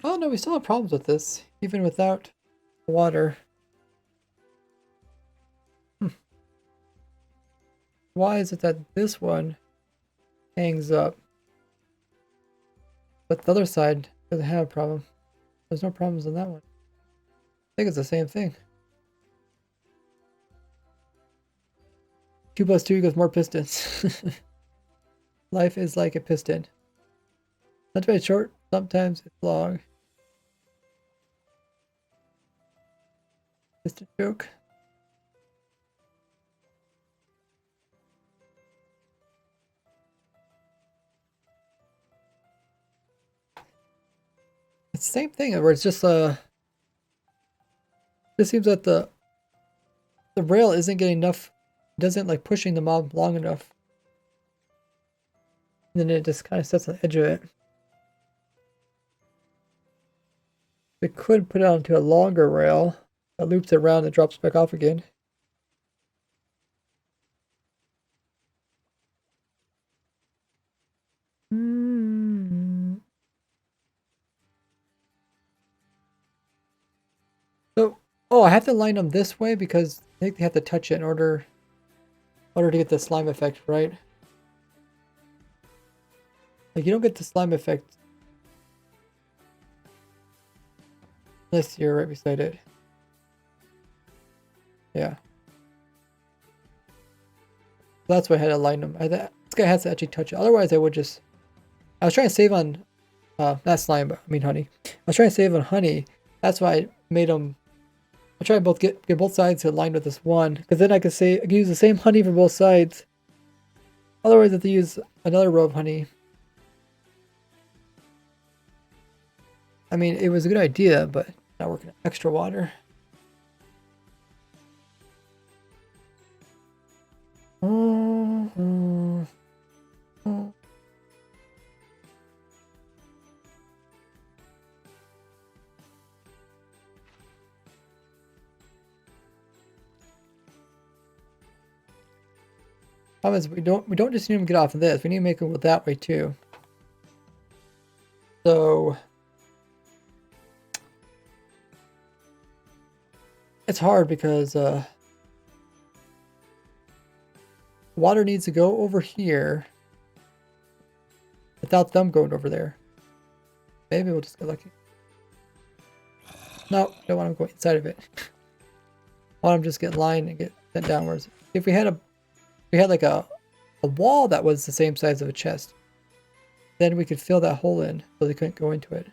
Oh no, we still have problems with this, even without water. Why is it that this one hangs up, but the other side doesn't have a problem? There's no problems on that one. I think it's the same thing. 2 plus 2 equals more pistons. Life is like a piston. Sometimes it's short, sometimes it's long. Just a joke. It's the same thing where it's just it seems that the rail isn't getting enough, doesn't like pushing the mob long enough. And then it just kind of sets on the edge of it. We could put it onto a longer rail that loops it around and drops back off again. So, oh, I have to line them this way because I think they have to touch it in order to get the slime effect, right? Like, you don't get the slime effect unless you're right beside it. Yeah. That's why I had to line them. This guy has to actually touch it. Otherwise, I would just... I was trying to save on... not slime, but I mean honey. I was trying to save on honey. That's why I made them... I try to both get both sides aligned with this one. Because then I could use the same honey for both sides. Otherwise, I have to use another row of honey. I mean, it was a good idea, but not working. Extra water. Problem is, we don't just need them to get off of this. We need to make them go that way too. So it's hard because water needs to go over here without them going over there. Maybe we'll just get lucky. No, don't want them going inside of it. I want them just get lined and get sent downwards. If we had like a wall that was the same size of a chest, then we could fill that hole in so they couldn't go into it.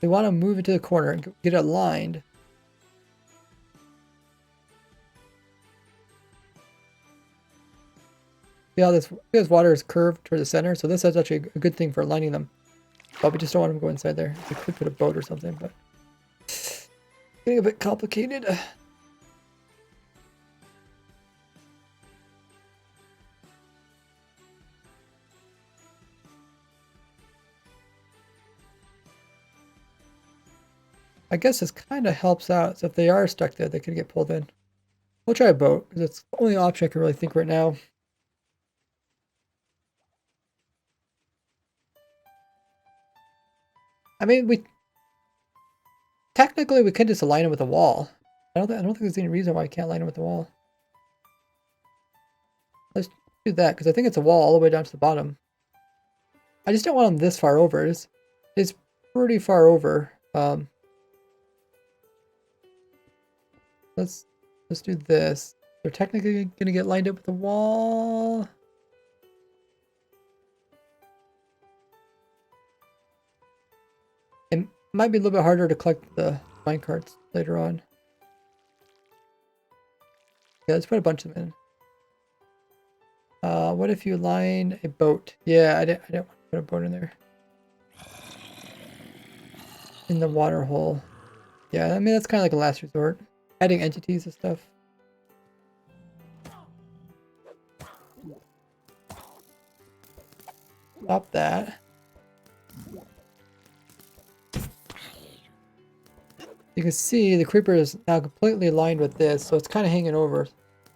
We want to move it to the corner and get it aligned. See how this water is curved toward the center, so this is actually a good thing for aligning them. But we just don't want them to go inside there. We could put a boat or something, but it's getting a bit complicated. I guess this kind of helps out. So if they are stuck there, they can get pulled in. We'll try a boat, because it's the only option I can really think right now. I mean, technically we could just align them with a wall. I don't think there's any reason why I can't line it with the wall. Let's do that, because I think it's a wall all the way down to the bottom. I just don't want them this far over. It's pretty far over. Let's do this. They're technically gonna get lined up with the wall. It might be a little bit harder to collect the minecarts later on. Yeah, let's put a bunch of them in. What if you line a boat? Yeah, I didn't want to put a boat in there. In the water hole. Yeah, I mean, that's kind of like a last resort. Adding entities and stuff. Stop that. You can see the creeper is now completely aligned with this, so it's kind of hanging over.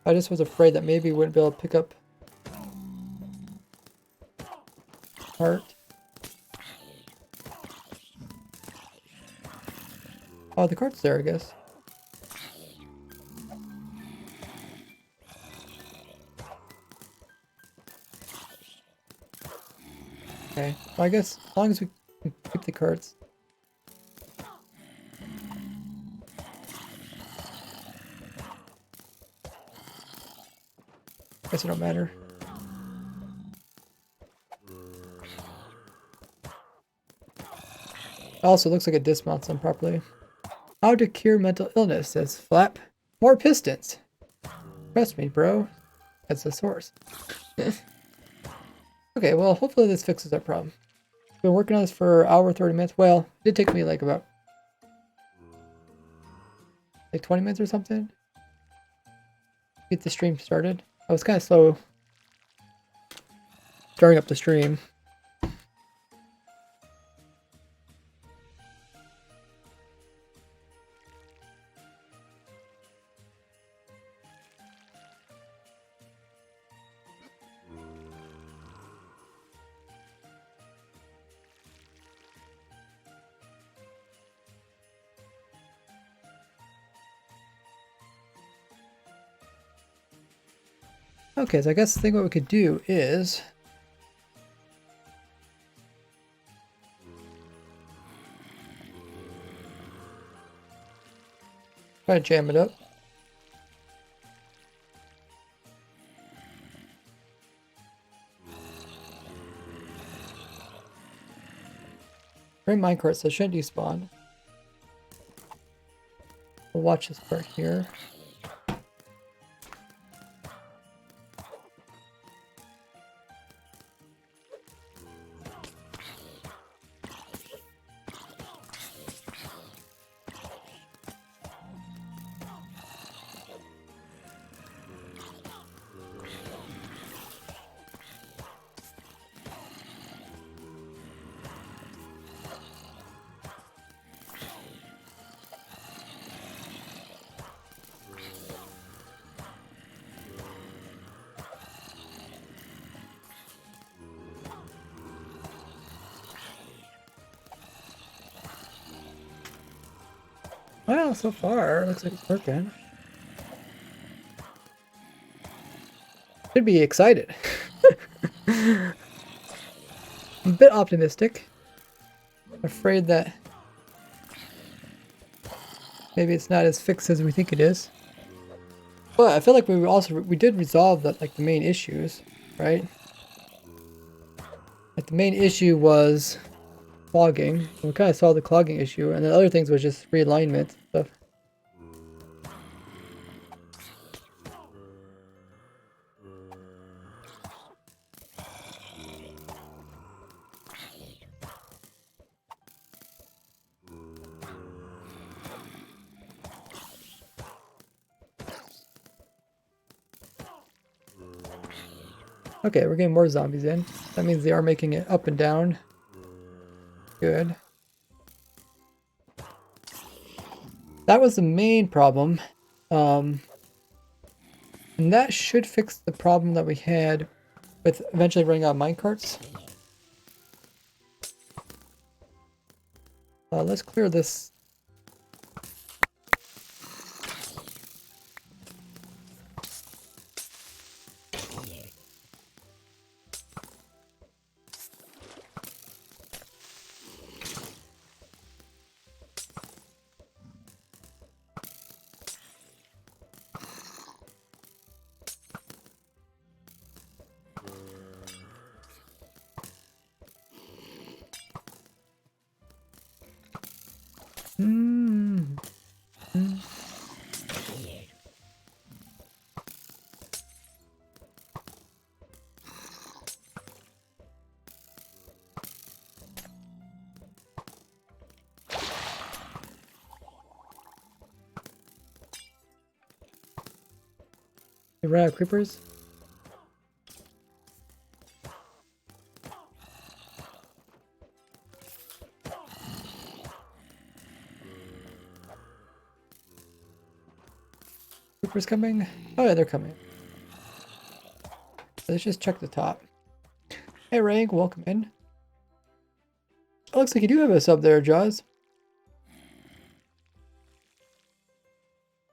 I just was afraid that maybe we wouldn't be able to pick up heart. Oh, the cart's there, I guess. Okay, well, I guess as long as we can keep the carts. Guess it don't matter. Also, looks like it dismounts them properly. How to cure mental illness, says Flap. More pistons. Trust me, bro. That's the source. Okay, well, hopefully this fixes our problem. Been working on this for an hour, 30 minutes. Well, it did take me like about 20 minutes or something to get the stream started. I was kind of slow starting up the stream. Okay, so I guess the thing what we could do is try to jam it up. Bring minecart, so it shouldn't despawn. We'll watch this part here. Well, so far, looks like it's working. Should be excited. I'm a bit optimistic. I'm afraid that maybe it's not as fixed as we think it is. But I feel like we did resolve that, like, the main issues, right? Like, the main issue was clogging. We kind of solved the clogging issue, and the other things was just realignment and stuff. Okay, we're getting more zombies in. That means they are making it up and down. Good. That was the main problem. And that should fix the problem that we had with eventually running out of minecarts. Let's clear this. Mm. Mm. You ran out of creepers? Creepers coming? Oh yeah, they're coming. Let's just check the top. Hey Rank, welcome in. It looks like you do have a sub there, Jaws.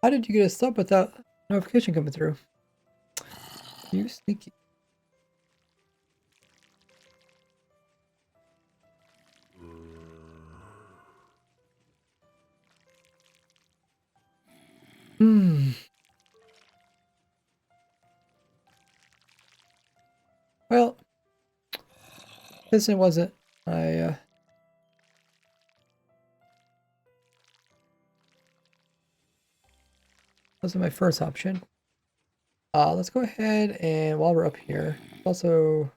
How did you get a sub without notification coming through? You sneaky. Hmm. Well, this one wasn't my wasn't my first option. Let's go ahead and while we're up here, also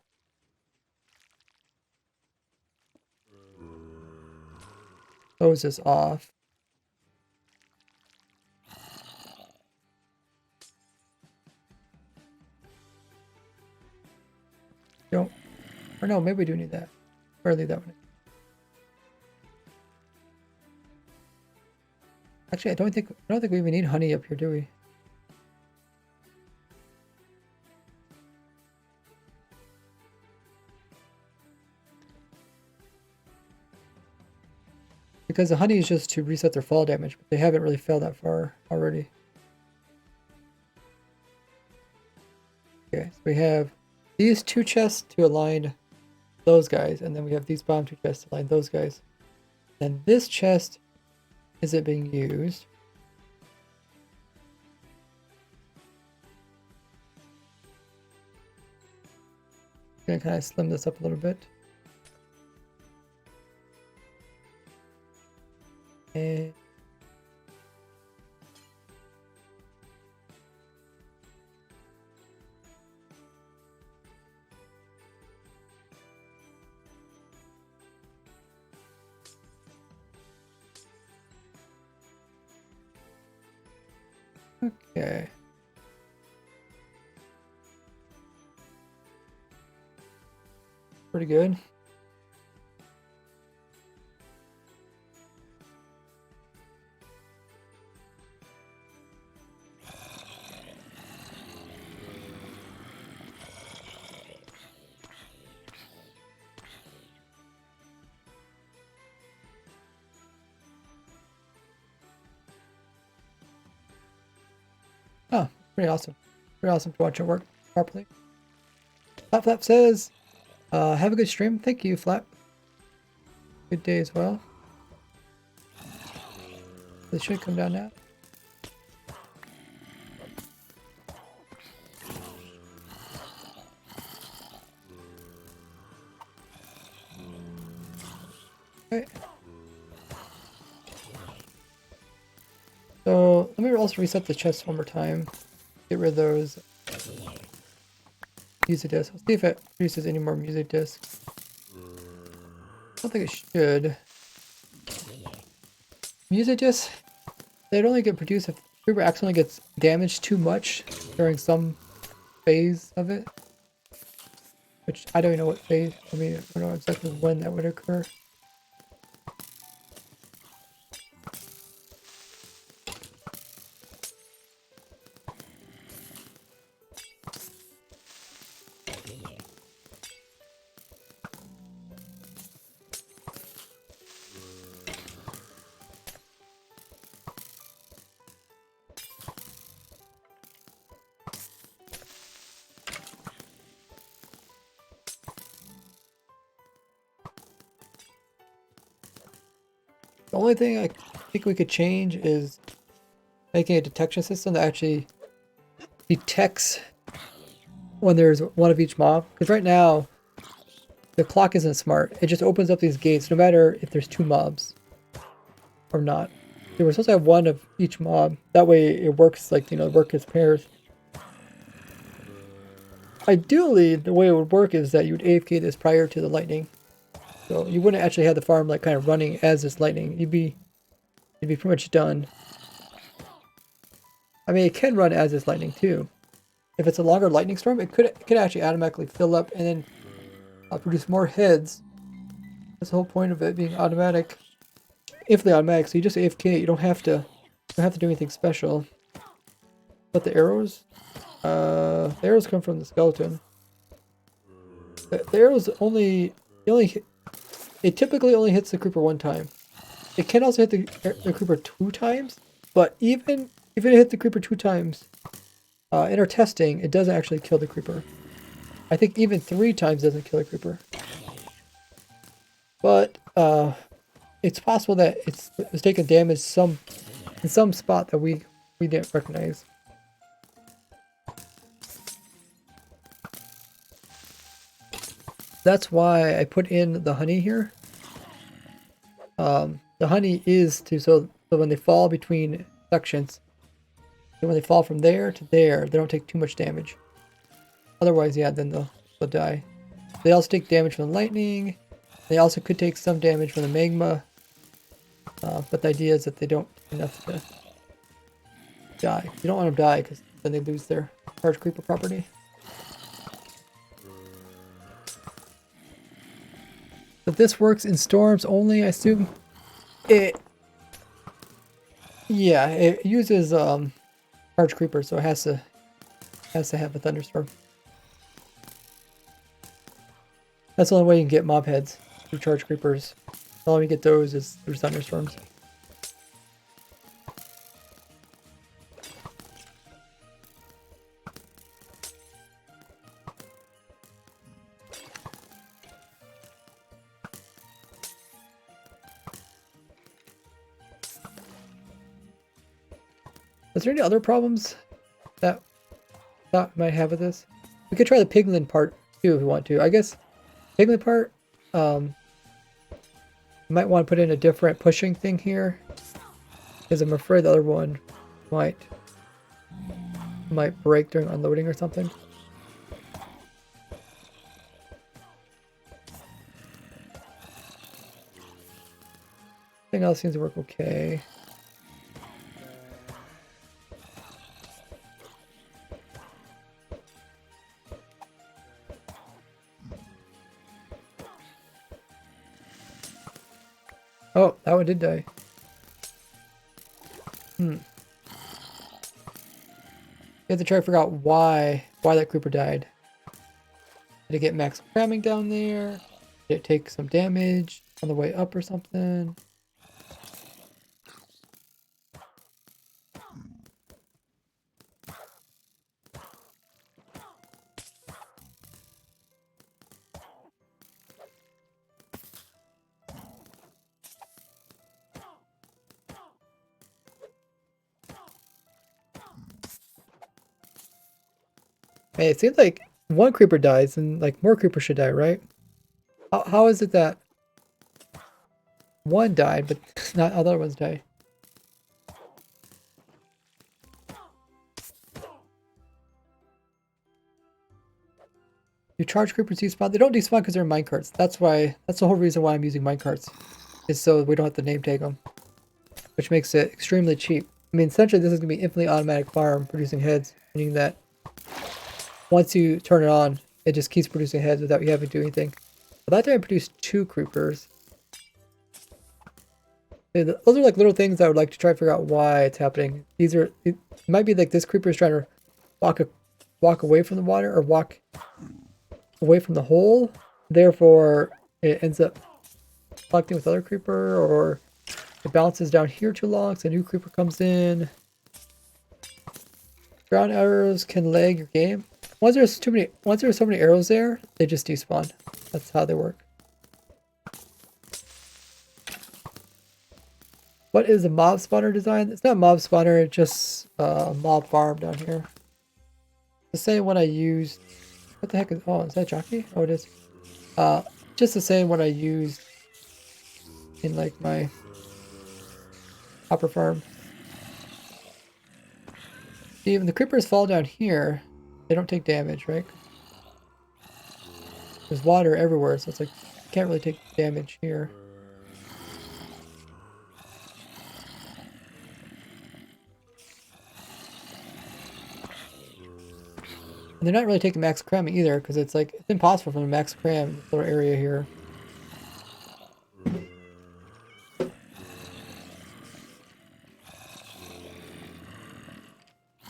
close this off. Don't, or no, maybe we do need that. Or leave that one. Actually, I don't think we even need honey up here, do we? Because the honey is just to reset their fall damage, but they haven't really fell that far already. Okay, so we have these two chests to align those guys, and then we have these bottom two chests to align those guys. And this chest isn't being used. I'm gonna kind of slim this up a little bit. And okay. Pretty good. Oh, pretty awesome. Pretty awesome to watch it work properly. Flap Flap says, have a good stream. Thank you, Flap. Good day as well. This should come down now. Okay. So let me also reset the chest one more time. Get rid of those music discs. Let's see if it produces any more music discs. I don't think it should. Music discs, they'd only get produced if the creeper accidentally gets damaged too much during some phase of it. Which I don't even know what phase. I mean, I don't know exactly when that would occur. The only thing I think we could change is making a detection system that actually detects when there's one of each mob. Because right now, the clock isn't smart. It just opens up these gates no matter if there's two mobs. or not. So we're supposed to have one of each mob. That way it works like, you know, work as pairs. Ideally, the way it would work is that you would AFK this prior to the lightning. So you wouldn't actually have the farm like kind of running as this lightning. You'd be pretty much done. I mean, it can run as this lightning too. If it's a longer lightning storm, it could actually automatically fill up and then produce more heads. That's the whole point of it being automatic. Infinitely automatic, so you just AFK it. You don't have to do anything special. But the arrows? The arrows come from the skeleton. The arrows it typically only hits the creeper one time. It can also hit the creeper 2 times, but even if it hits the creeper 2 times, in our testing, it doesn't actually kill the creeper. I think even 3 times doesn't kill the creeper. But it's possible that it's taken damage in some spot that we didn't recognize. That's why I put in the honey here. The honey is so when they fall between sections, and when they fall from there to there, they don't take too much damage. Otherwise, yeah, then they'll die. They also take damage from the lightning. They also could take some damage from the magma. But the idea is that they don't enough to die. You don't want them to die because then they lose their charge creeper property. But this works in storms only, I assume. It uses charge creeper, so it has to have a thunderstorm. That's the only way you can get mob heads through charge creepers. The only way you get those is through thunderstorms. Is there any other problems that might have with this? We could try the piglin part too if we want to. I guess piglin part, you might want to put in a different pushing thing here, because I'm afraid the other one might break during unloading or something. Everything else seems to work okay. Oh, that one did die. You have to try to figure out why that creeper died. Did it get max cramming down there? Did it take some damage on the way up or something? Hey, it seems like one creeper dies and like more creepers should die, right? How is it that one died but not other ones die? You charge creepers despawn? They don't despawn because they're in minecarts. That's the whole reason why I'm using minecarts. Is so we don't have to name tag them. Which makes it extremely cheap. I mean, essentially this is going to be infinitely automatic farm producing heads, meaning that once you turn it on, it just keeps producing heads without you having to do anything. But that time I produced 2 creepers. Those are like little things I would like to try to figure out why it's happening. It might be like this creeper is trying to walk away from the water or walk away from the hole. Therefore, it ends up collecting with other creeper, or it bounces down here too long, so a new creeper comes in. Ground arrows can lag your game. Once there's so many arrows there, they just despawn. That's how they work. What is a mob spawner design? It's not mob spawner, it's just a mob farm down here. The same one I used. What the heck is? Oh, is that jockey? Oh, it is. Just the same one I used in like my Copper farm. See, when the creepers fall down here, they don't take damage, right? There's water everywhere, so it's like, you can't really take damage here. And they're not really taking max cramming either, because it's like, it's impossible from a max cram this little area here.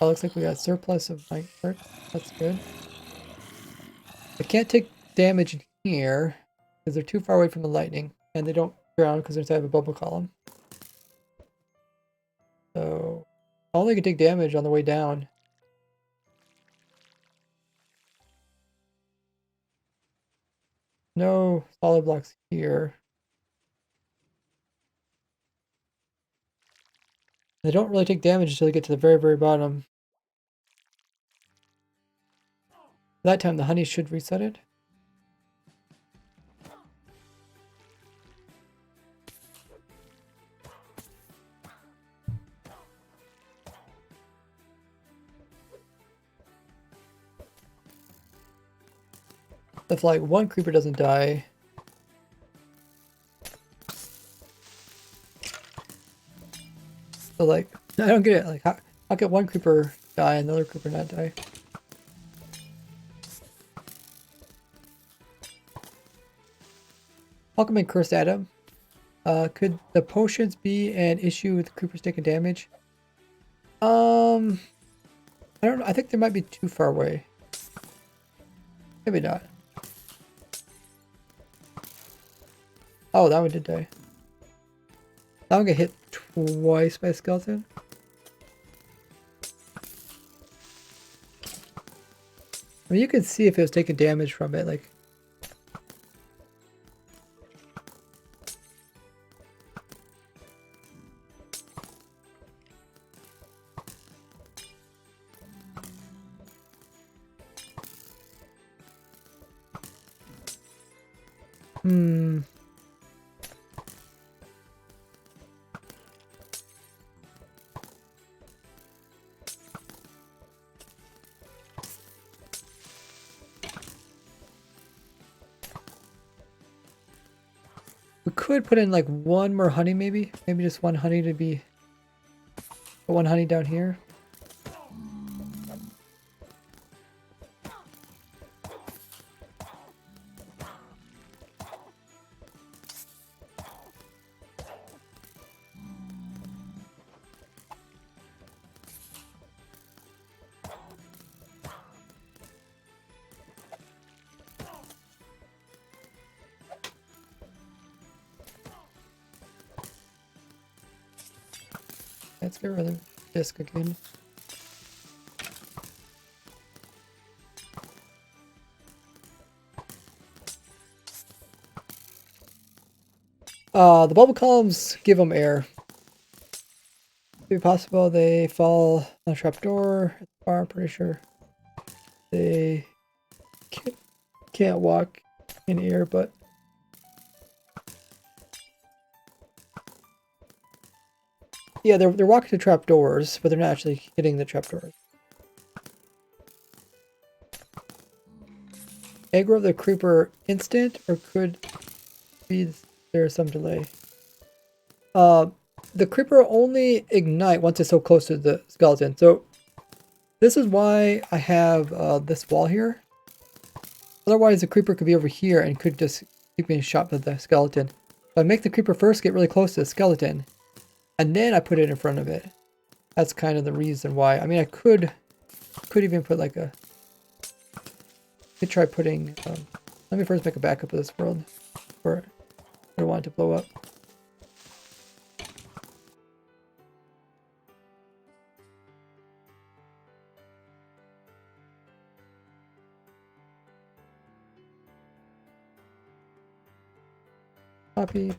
Oh, looks like we got surplus of minecart. That's good. I can't take damage in here, because they're too far away from the lightning, and they don't drown because there's a bubble column. So, I only can take damage on the way down. No solid blocks here. They don't really take damage until they get to the very, very bottom. That time the honey should reset it. If like one creeper doesn't die, so like I don't get it. Like how can one creeper die and another creeper not die? Welcome in, Cursed Adam. Could the potions be an issue with creepers taking damage? I don't know. I think they might be too far away. Maybe not. Oh, that one did die. That one got hit twice by a skeleton. I mean, you can see if it was taking damage from it, like. We could put in like one more honey, maybe just one honey to be. Put one honey down here. Let's get rid of the disc again. The bubble columns give them air. Could be possible they fall on a trapdoor at the farm, pretty sure. They can't walk in air, but yeah, they're walking to trapdoors, but they're not actually hitting the trapdoors. Aggro of the creeper instant, or could be there's some delay. The creeper only ignite once it's so close to the skeleton. So this is why I have this wall here. Otherwise, the creeper could be over here and could just keep getting shot by the skeleton. So I make the creeper first get really close to the skeleton, and then I put it in front of it. That's kind of the reason why. I mean, I could even put like a. Could try putting. Let me first make a backup of this world, or I don't want it to blow up. Copy.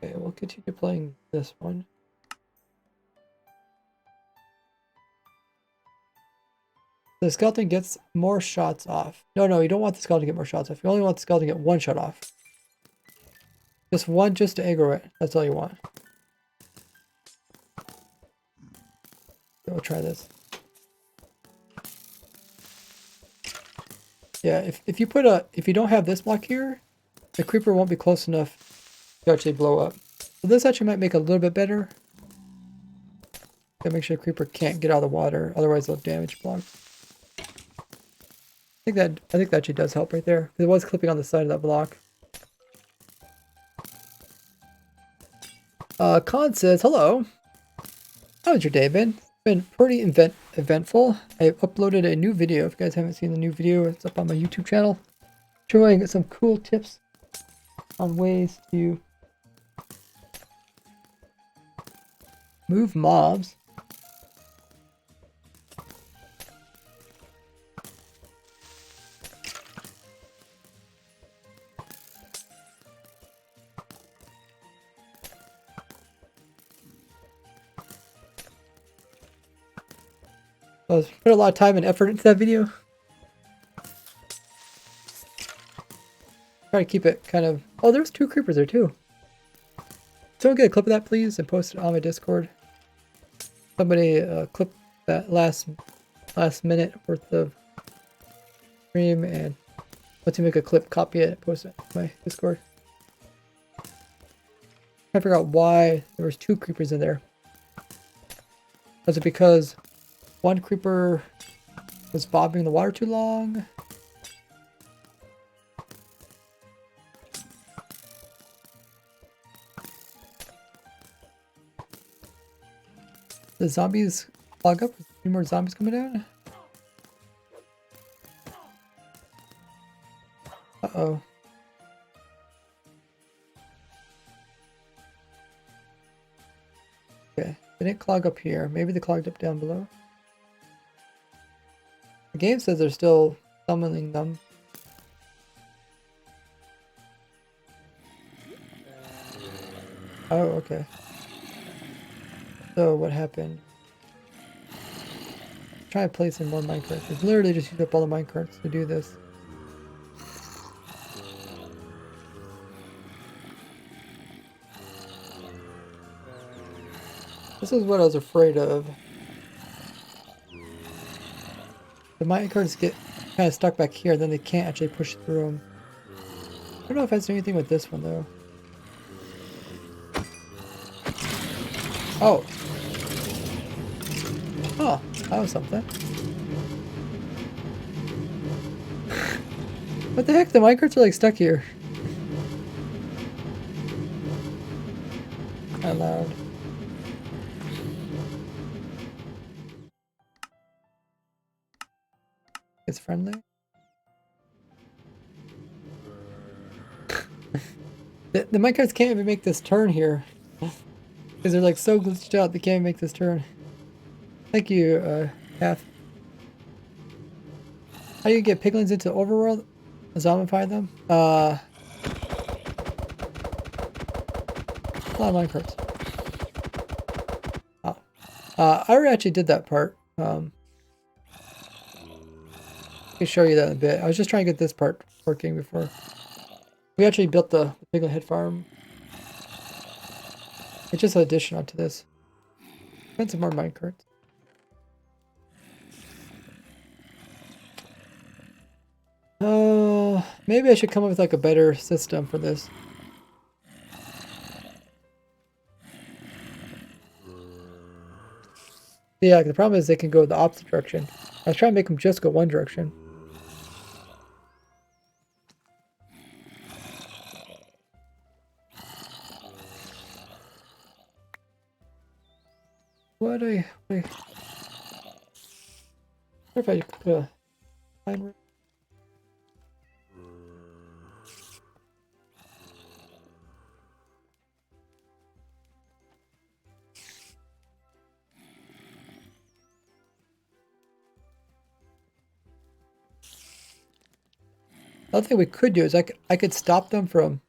Okay, we'll continue playing this one. The skeleton gets more shots off. No, you don't want the skeleton to get more shots off. You only want the skeleton to get one shot off. Just one just to aggro it. That's all you want. We'll try this. Yeah, if you don't have this block here, the creeper won't be close enough to actually blow up. So this actually might make it a little bit better. Gotta make sure the creeper can't get out of the water, otherwise they'll damage blocks. I think that actually does help right there. It was clipping on the side of that block. Con says, hello. How's your day been? It's been pretty eventful. I uploaded a new video. If you guys haven't seen the new video, it's up on my YouTube channel. Showing some cool tips on ways to move mobs. I put a lot of time and effort into that video. Try to keep it kind of... Oh, there's 2 creepers there too. Someone get a clip of that, please, and post it on my Discord. Somebody clip that last minute worth of stream, and once you make a clip, copy it, post it on my Discord. Trying to figure out why there was 2 creepers in there. Was it because one creeper was bobbing in the water too long? The zombies clog up? Any more zombies coming down? Uh-oh. Okay, they didn't clog up here. Maybe they clogged up down below. The game says they're still summoning them. Oh, okay. So what happened? Try to place in more minecarts. It's literally just used up all the minecarts to do this. This is what I was afraid of. The minecarts get kind of stuck back here, then they can't actually push through them. I don't know if I see anything with this one though. Oh. Oh, that was something. What the heck? The minecarts are like stuck here. Out loud. It's friendly. The minecarts can't even make this turn here. Because they're like so glitched out, they can't even make this turn. Thank you, Half. How do you get piglins into overworld? Zombify them? A lot of minecarts. Oh. I already actually did that part. I can show you that in a bit. I was just trying to get this part working before. We actually built the piglin head farm. It's just an addition onto this. And some more minecarts. Oh, maybe I should come up with like a better system for this. Yeah, the problem is they can go the opposite direction. I was trying to make them just go one direction. What if I put a timer? Another thing we could do is I could stop them from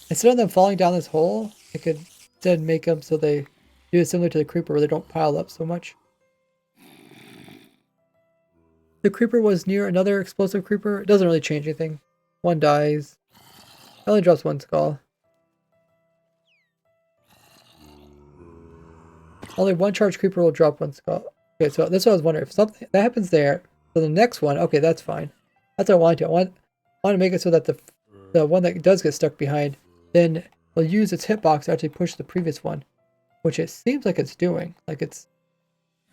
instead of them falling down this hole, I could instead make them so they do it similar to the creeper where they don't pile up so much. the creeper was near another explosive creeper, it doesn't really change anything. One dies. It only drops one skull. Only one charged creeper will drop one skull. Okay, so that's what I was wondering. If something that happens there, so the next one, okay, that's fine. That's what I wanted to. I want to make it so that the one that does get stuck behind then will use its hitbox to actually push the previous one, which it seems like it's doing. Like I feel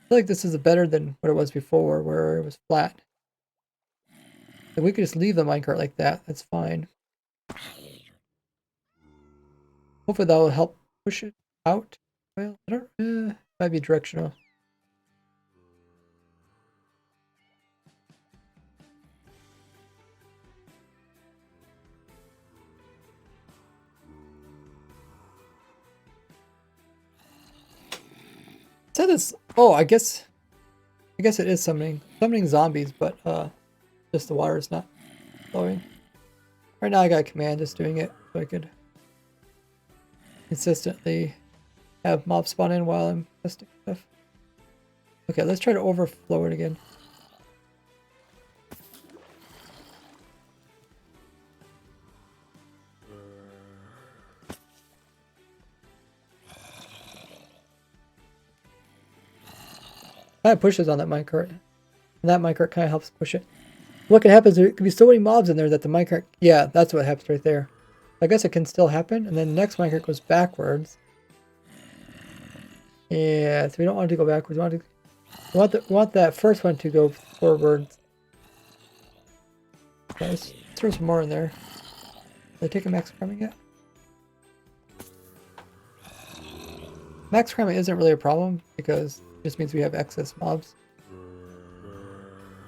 like this is better than what it was before, where it was flat. If we could just leave the minecart like that, that's fine. Hopefully that will help push it out. Well, I don't. Might be directional. Said this. Oh, I guess it is summoning zombies, but just the water is not flowing. Right now I got a command just doing it so I could consistently have mobs spawn in while I'm testing stuff. Okay, let's try to overflow it again. Kind of pushes on that minecart. And that minecart kind of helps push it. What can happen is there could be so many mobs in there that the minecart... Yeah, that's what happens right there. I guess it can still happen. And then the next minecart goes backwards. Yeah, so we don't want it to go backwards. We want that first one to go forwards. Okay, let's throw some more in there. Did I take a max cramming yet? Max cramming isn't really a problem because it just means we have excess mobs.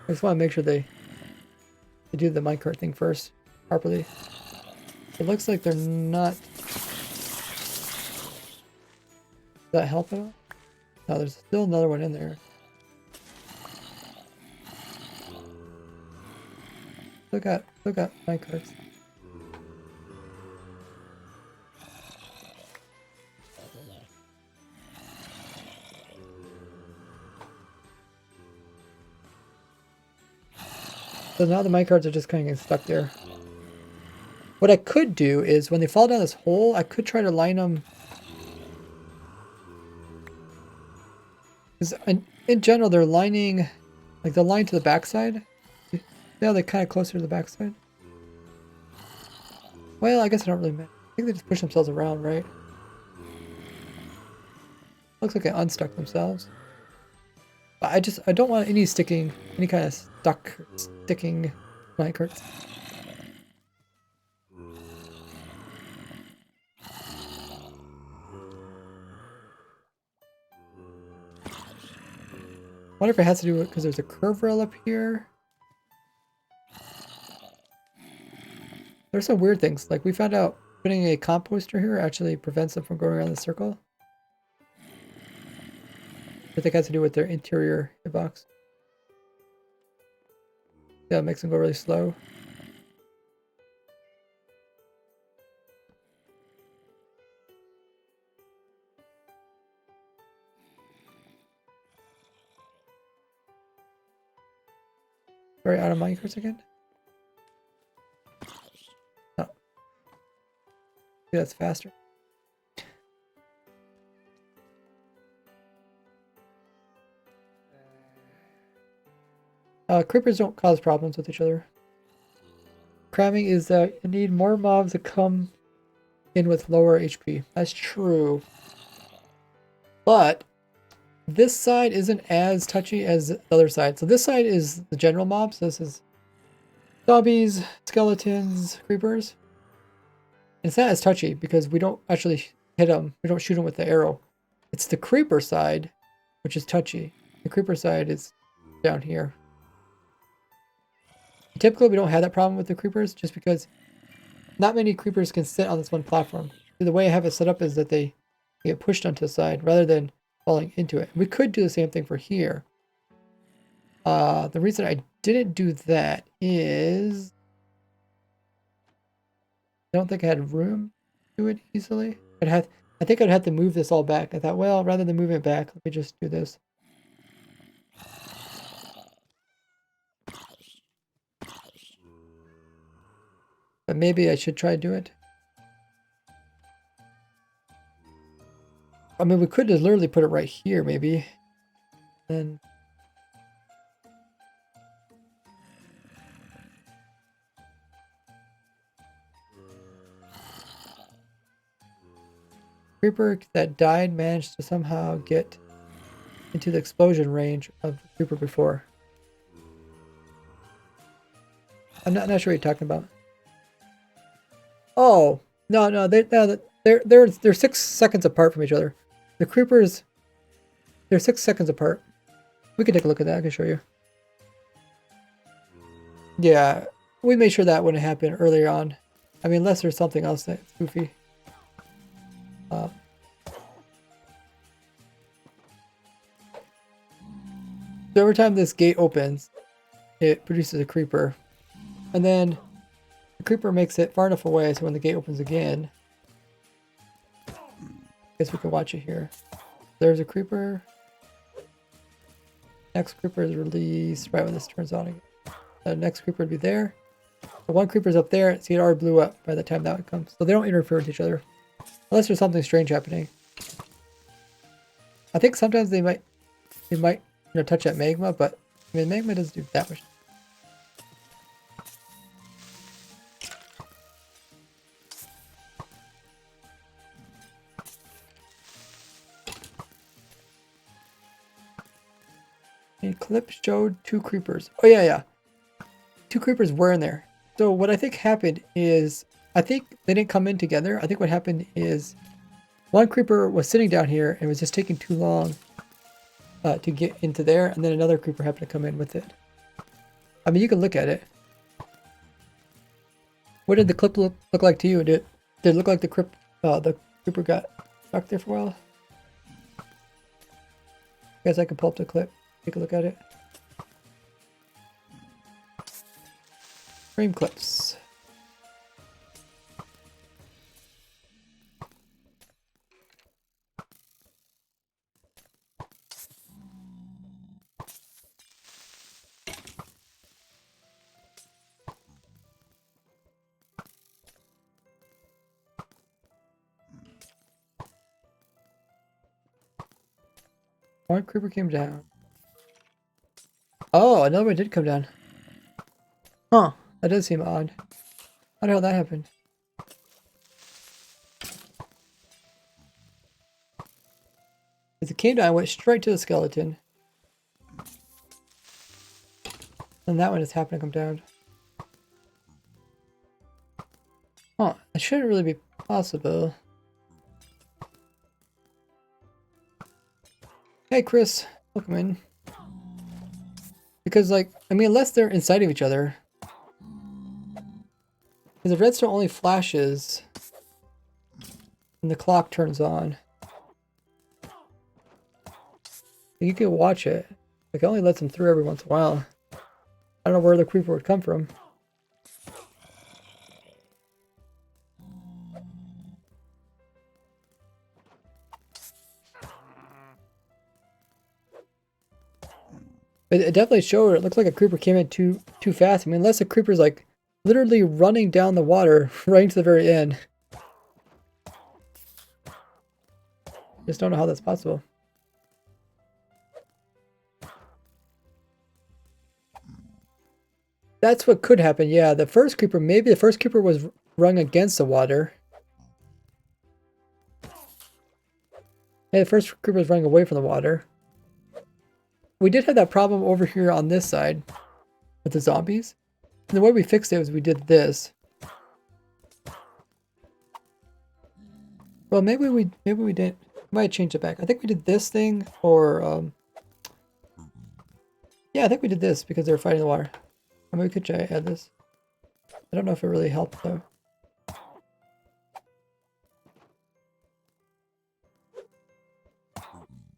I just want to make sure they do the minecart thing first properly. It looks like they're not. Does that help at all? No, there's still another one in there. Look at minecarts. So now the minecarts are just kind of getting stuck there. What I could do is when they fall down this hole, I could try to line them. Because in general, they're lining, like they'll line to the backside. Yeah, they're kind of closer to the backside. Well, I guess I don't really matter. I think they just push themselves around, right? Looks like they unstuck themselves. But I don't want any kind of sticking minecarts. I wonder if it has to do with because there's a curve rail up here. There's some weird things. Like we found out putting a composter here actually prevents them from going around the circle. I think it has to do with their interior hitbox. Yeah, it makes them go really slow. Sorry, out of minecarts again? No. Yeah, that's faster. Creepers don't cause problems with each other. Cramming is that you need more mobs to come in with lower HP. That's true. But this side isn't as touchy as the other side. So this side is the general mobs. This is zombies, skeletons, creepers. It's not as touchy because we don't actually hit them. We don't shoot them with the arrow. It's the creeper side, which is touchy. The creeper side is down here. Typically, we don't have that problem with the creepers just because not many creepers can sit on this one platform. The way I have it set up is that they get pushed onto the side rather than falling into it. We could do the same thing for here. The reason I didn't do that is I don't think I had room to do it easily. I think I'd have to move this all back. I thought, well, rather than moving it back, let me just do this. but maybe I should try to do it. I mean, we could just literally put it right here, maybe. Then... Creeper that died managed to somehow get into the explosion range of the creeper before. I'm not sure what you're talking about. Oh, no, they're 6 seconds apart from each other. The creepers, they're 6 seconds apart. We can take a look at that. I can show you. Yeah, we made sure that wouldn't happen earlier on. I mean, unless there's something else that's goofy. So every time this gate opens, it produces a creeper. And then the creeper makes it far enough away so when the gate opens again, I guess we can watch it here. There's a creeper. Next creeper is released right when this turns on again. The next creeper would be there. The one creeper's up there, see it already blew up by the time that one comes. So they don't interfere with each other. Unless there's something strange happening. I think sometimes they might touch that magma, but I mean magma doesn't do that much. A clip showed 2 creepers. Oh yeah. 2 creepers were in there. So what I think happened is, I think they didn't come in together. I think what happened is one creeper was sitting down here and was just taking too long to get into there, and then another creeper happened to come in with it. I mean, you can look at it. What did the clip look like to you? Did it look like the creeper got stuck there for a while? Guess I can pull up the clip. Take a look at it. Frame clips. One creeper came down. Oh, another one did come down. Huh, that does seem odd. How the hell that happened? As it came down, it went straight to the skeleton. And that one just happened to come down. Huh, that shouldn't really be possible. Hey Chris, welcome in. Because like, I mean, unless they're inside of each other. Because the redstone only flashes when the clock turns on. You can watch it. Like, it only lets them through every once in a while. I don't know where the creeper would come from. It definitely showed. It looks like a creeper came in too fast. I mean, unless the creeper's like literally running down the water right to the very end. Just don't know how that's possible. That's what could happen. Yeah, the first creeper, maybe the first creeper was running against the water. Yeah, the first creeper was running away from the water. We did have that problem over here on this side with the zombies. And the way we fixed it was we did this. Well, maybe we didn't. Might change it back. I think we did this thing, or yeah, I think we did this because they were fighting the water. I mean, we could try to add this. I don't know if it really helped though.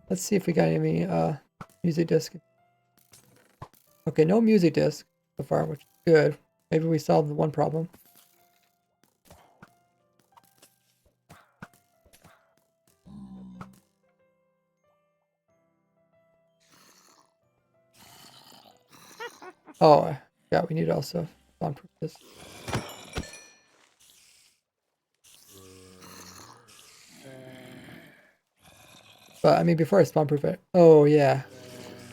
Let's see if we got any music disc. Okay, no music disc so far, which is good. Maybe we solved the one problem. Oh, yeah, we need also soundproof this. But I mean, before I spawn proof it. Oh yeah.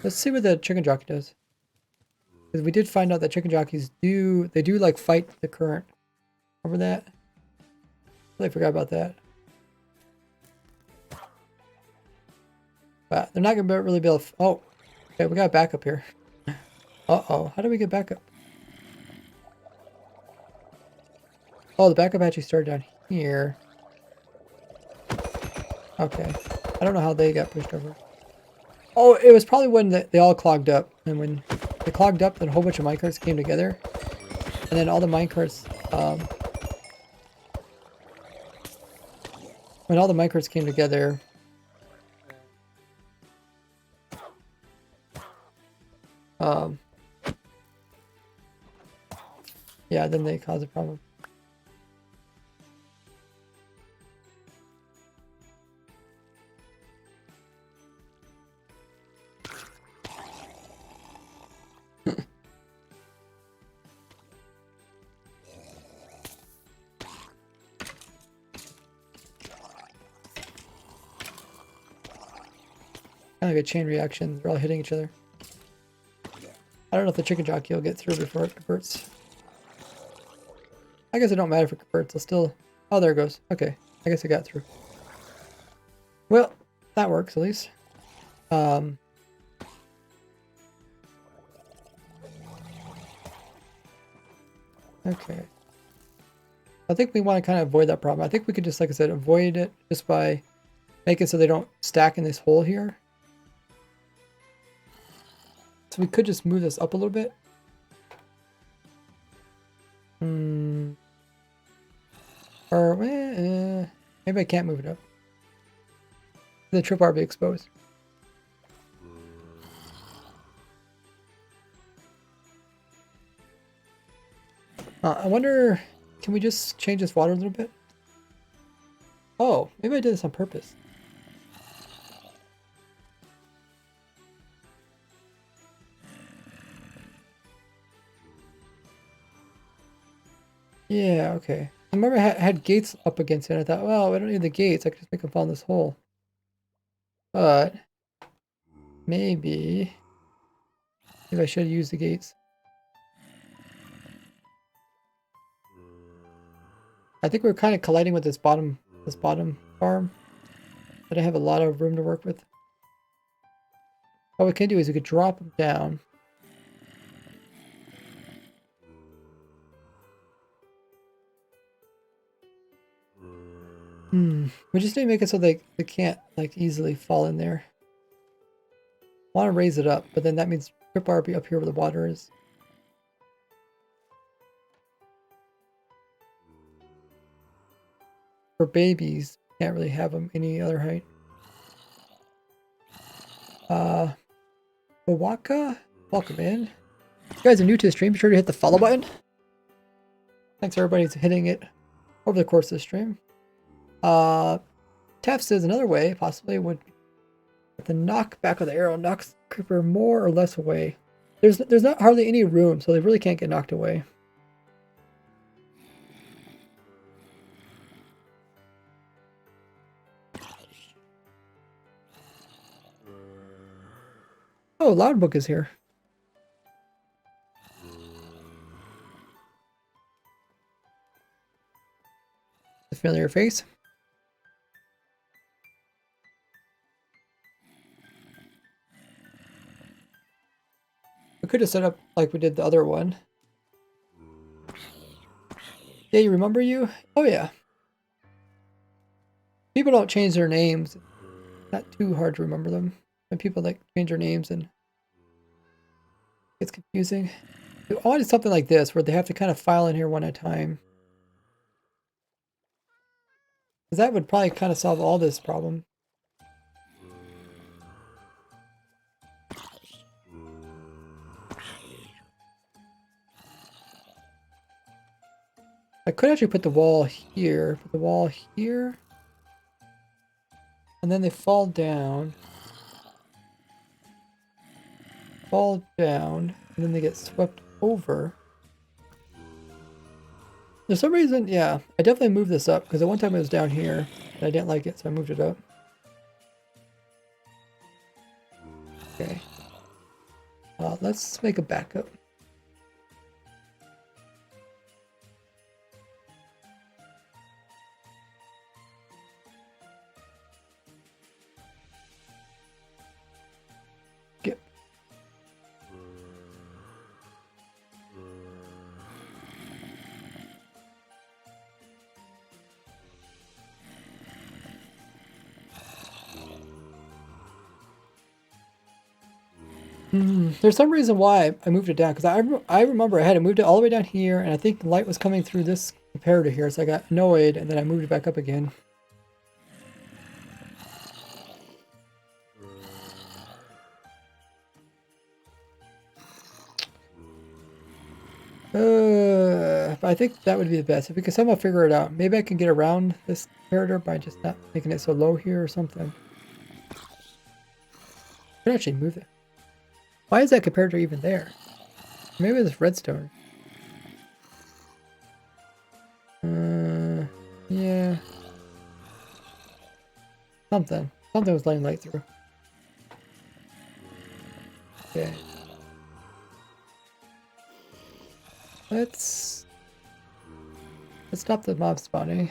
Let's see what the chicken jockey does. Because we did find out that chicken jockeys do like fight the current. Remember that? I forgot about that. But they're not gonna really be able to, oh, okay, we got backup here. Uh-oh, how do we get backup? Oh, the backup actually started down here. Okay. I don't know how they got pushed over. Oh, it was probably when they all clogged up. And when they clogged up, then a whole bunch of minecarts came together. And then all the minecarts, when all the minecarts came together, yeah, then they caused a problem. Kind of like a chain reaction. They're all hitting each other. I don't know if the chicken jockey will get through before it converts. I guess it don't matter if it converts. I'll still... Oh, there it goes. Okay. I guess it got through. Well, that works at least. Okay. I think we want to kind of avoid that problem. I think we could just, like I said, avoid it just by making so they don't stack in this hole here. So we could just move this up a little bit. Or maybe I can't move it up. The trip bar be exposed. I wonder, can we just change this water a little bit? Oh, maybe I did this on purpose. Yeah, okay. I remember I had gates up against it. I thought, well, I don't need the gates. I could just make them fall in this hole. But maybe I should use the gates. I think we're kind of colliding with this bottom farm. But I have a lot of room to work with. What we can do is we could drop them down. We just need to make it so they can't like easily fall in there. Want to raise it up, but then that means trip bar be up here where the water is. For babies, can't really have them any other height. Owaka, welcome in. If you guys are new to the stream, be sure to hit the follow button. Thanks everybody who's hitting it over the course of the stream. Taff says another way, possibly, would be the knockback of the arrow knocks the creeper more or less away. There's not hardly any room, so they really can't get knocked away. Oh, Loudbook is here. A familiar face. We could have set up like we did the other one. Yeah, you remember you? Oh yeah. People don't change their names. Not too hard to remember them. When people like change their names and it's confusing. I wanted something like this where they have to kind of file in here one at a time. Because that would probably kind of solve all this problem. I could actually put the wall here, and then they fall down, and then they get swept over. For some reason, yeah, I definitely moved this up, because at one time it was down here, and I didn't like it, so I moved it up. Let's make a backup. Skip. There's some reason why I moved it down, because I remember I had to move it all the way down here, and I think the light was coming through this comparator here, so I got annoyed, and then I moved it back up again. But I think that would be the best. If we could somehow figure it out. Maybe I can get around this comparator by just not making it so low here or something. I could actually move it. Why is that comparator even there? Maybe it's redstone. Yeah. Something was letting light through. Okay. Let's stop the mob spawning.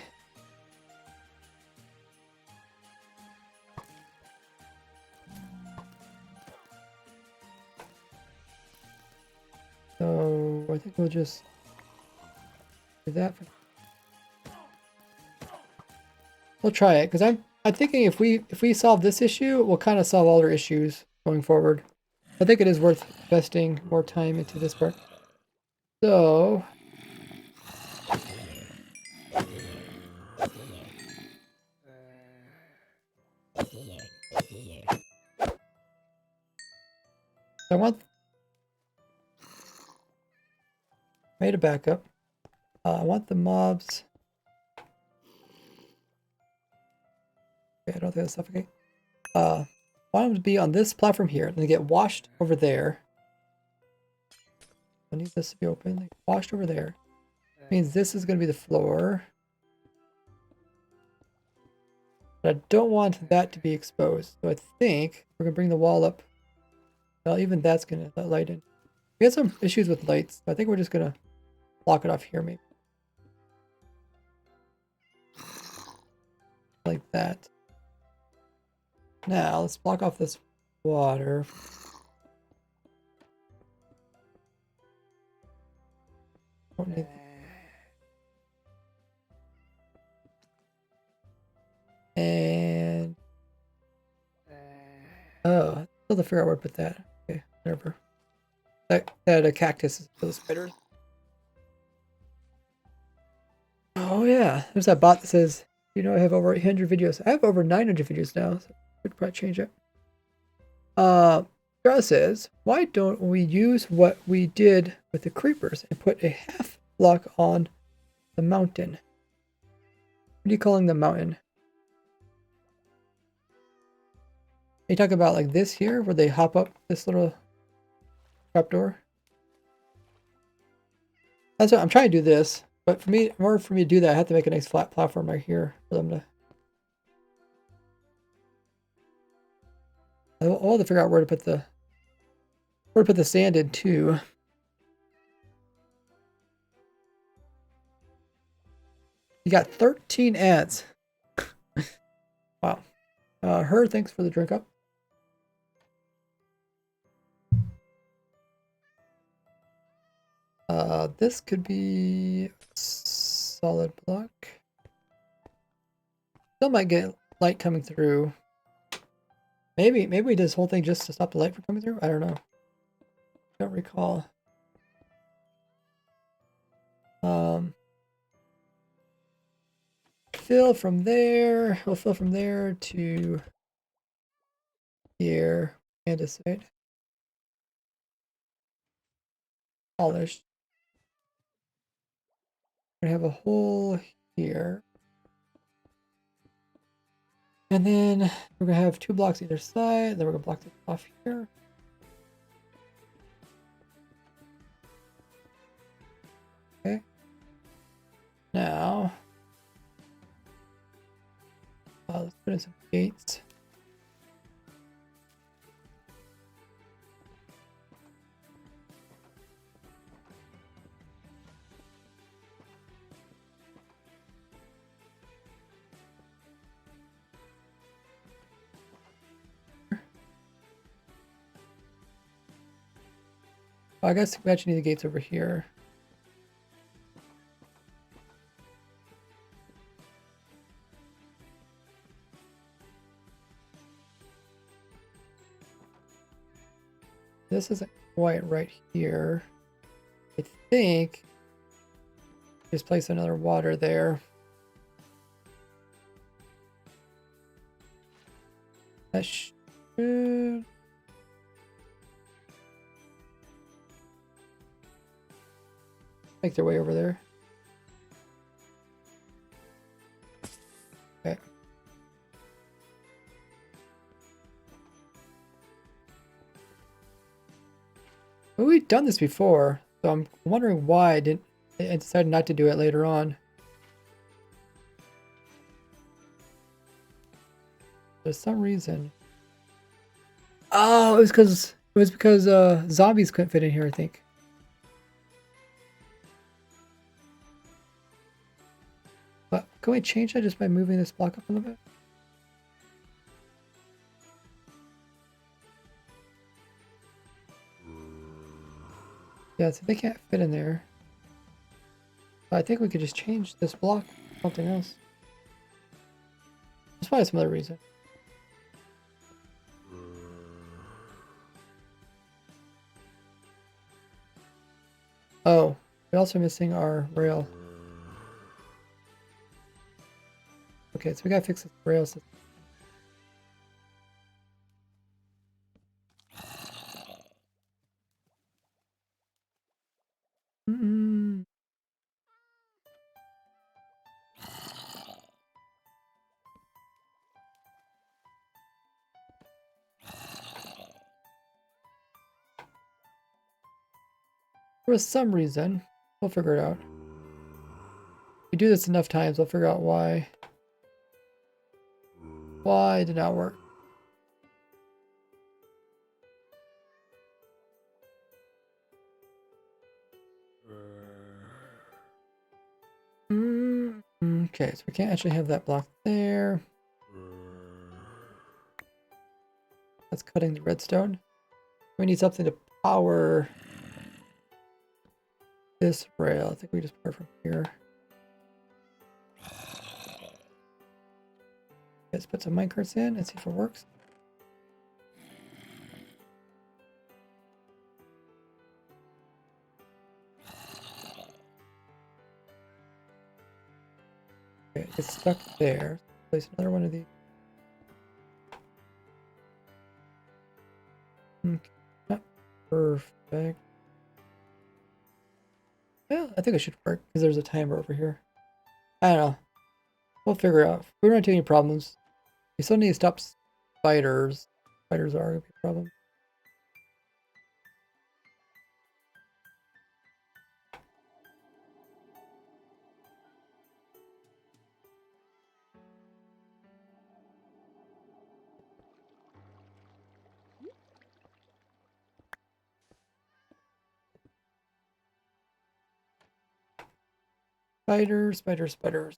So I think we'll just do that. We'll try it, because I'm thinking if we solve this issue, we'll kind of solve all our issues going forward. I think it is worth investing more time into this part. So I made a backup. I want the mobs. Okay, I don't think that's suffocate. I want them to be on this platform here, and they get washed over there. I need this to be open. They get washed over there. Means this is going to be the floor. But I don't want that to be exposed. So I think we're going to bring the wall up. Well, even that's going to let light in. We had some issues with lights, so I think we're just going to block it off here, maybe. Like that. Now, let's block off this water. Don't need... And... oh, I still have to figure out where to put that. Okay, whatever. That a cactus is for the spiders. Oh yeah, there's that bot that says, you know, I have over 800 videos. I have over 900 videos now, so we could probably change it. Sarah says, why don't we use what we did with the creepers and put a half block on the mountain? What are you calling the mountain? Are you talking about like this here, where they hop up this little trapdoor? That's what I'm trying to do this, but for me, in order for me to do that, I have to make a nice flat platform right here for them to... I'll have to figure out where to put the sand in too. You got 13 ads. Wow. Her, thanks for the drink up. This could be solid block. Still might get light coming through. Maybe we did this whole thing just to stop the light from coming through? I don't know. Don't recall. Fill from there. We'll fill from there to here. Andesite. Polished. We're gonna have a hole here. And then we're gonna have 2 blocks either side. Then we're gonna block this off here. Okay. Now, let's put in some gates. I guess we actually need the gates over here. This isn't quite right here. I think just place another water there. That should make their way over there. Okay. Well, we've done this before, so I'm wondering why I decided not to do it later on. There's some reason. Oh, it was because zombies couldn't fit in here, I think. But can we change that just by moving this block up a little bit? Yeah, so they can't fit in there. But I think we could just change this block to something else. There's probably some other reason. Oh, we're also missing our rail. Okay, so we gotta fix this rail system. For some reason, we'll figure it out. If we do this enough times, we'll figure out why. Why it did not work. Okay, so we can't actually have that block there. That's cutting the redstone. We need something to power this rail. I think we just power from here. Let's put some minecarts in and see if it works. Okay, it's stuck there. Place another one of these. Okay, not perfect. Yeah, I think it should work because there's a timer over here. I don't know. We'll figure it out. We don't have any problems. We still need to stop spiders. Spiders are gonna be a problem. Spiders, spiders, spiders.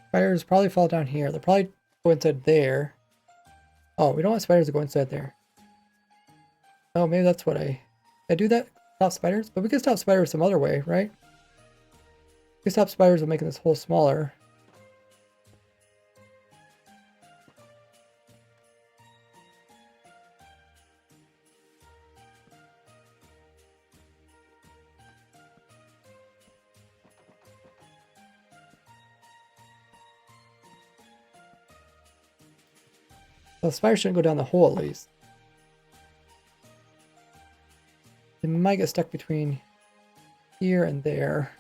Spiders probably fall down here. They'll probably go inside there. Oh, we don't want spiders to go inside there. Oh, maybe that's what I do that? Stop spiders? But we can stop spiders some other way, right? We can stop spiders by making this hole smaller. The spiders shouldn't go down the hole at least. They might get stuck between here and there.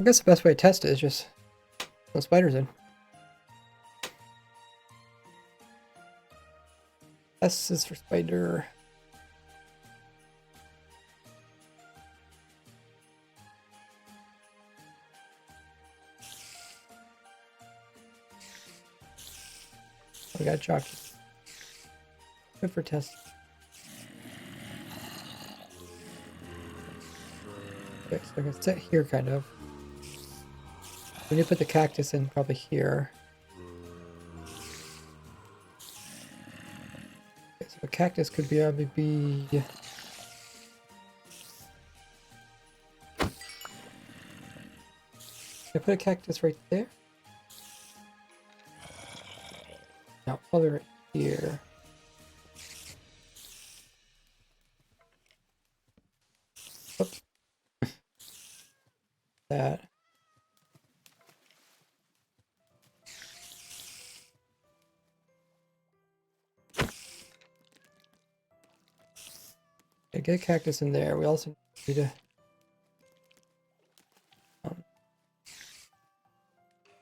I guess the best way to test it is just throw spiders in. S is for spider. We got jockey. Good for test. Okay, so I can sit here kind of. We need to put the cactus in probably here. Okay, so the cactus could probably be. Can I put a cactus right there? No, probably right here. Oops. That. Okay, get a cactus in there. We also need to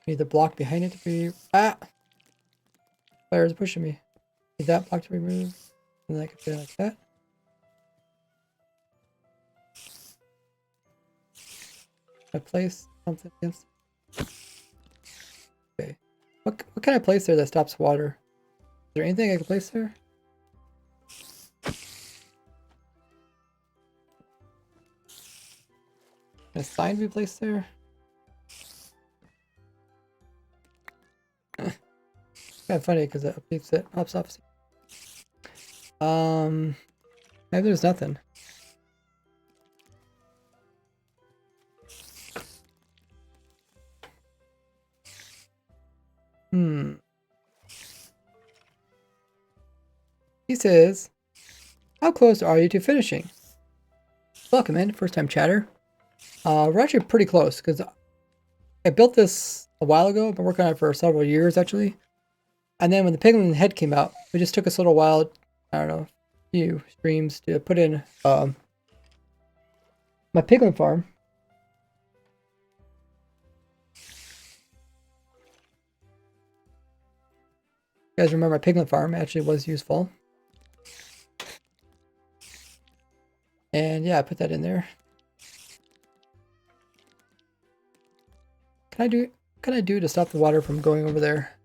need the block behind it to be. Ah! Fire's pushing me. Need that block to be removed. And then I can put it like that. I place something against it. Okay. What can I place there that stops water? Is there anything I can place there? Can a sign be placed there? Kind of funny because it updates it, pops off. Maybe there's nothing. He says, "How close are you to finishing?" Welcome in, first time chatter. We're actually pretty close because I built this a while ago. I've been working on it for several years actually. And then when the piglin head came out, it just took us a little while, I don't know, a few streams to put in my piglin farm. You guys remember my piglin farm actually was useful. And yeah, I put that in there. What can I do to stop the water from going over there?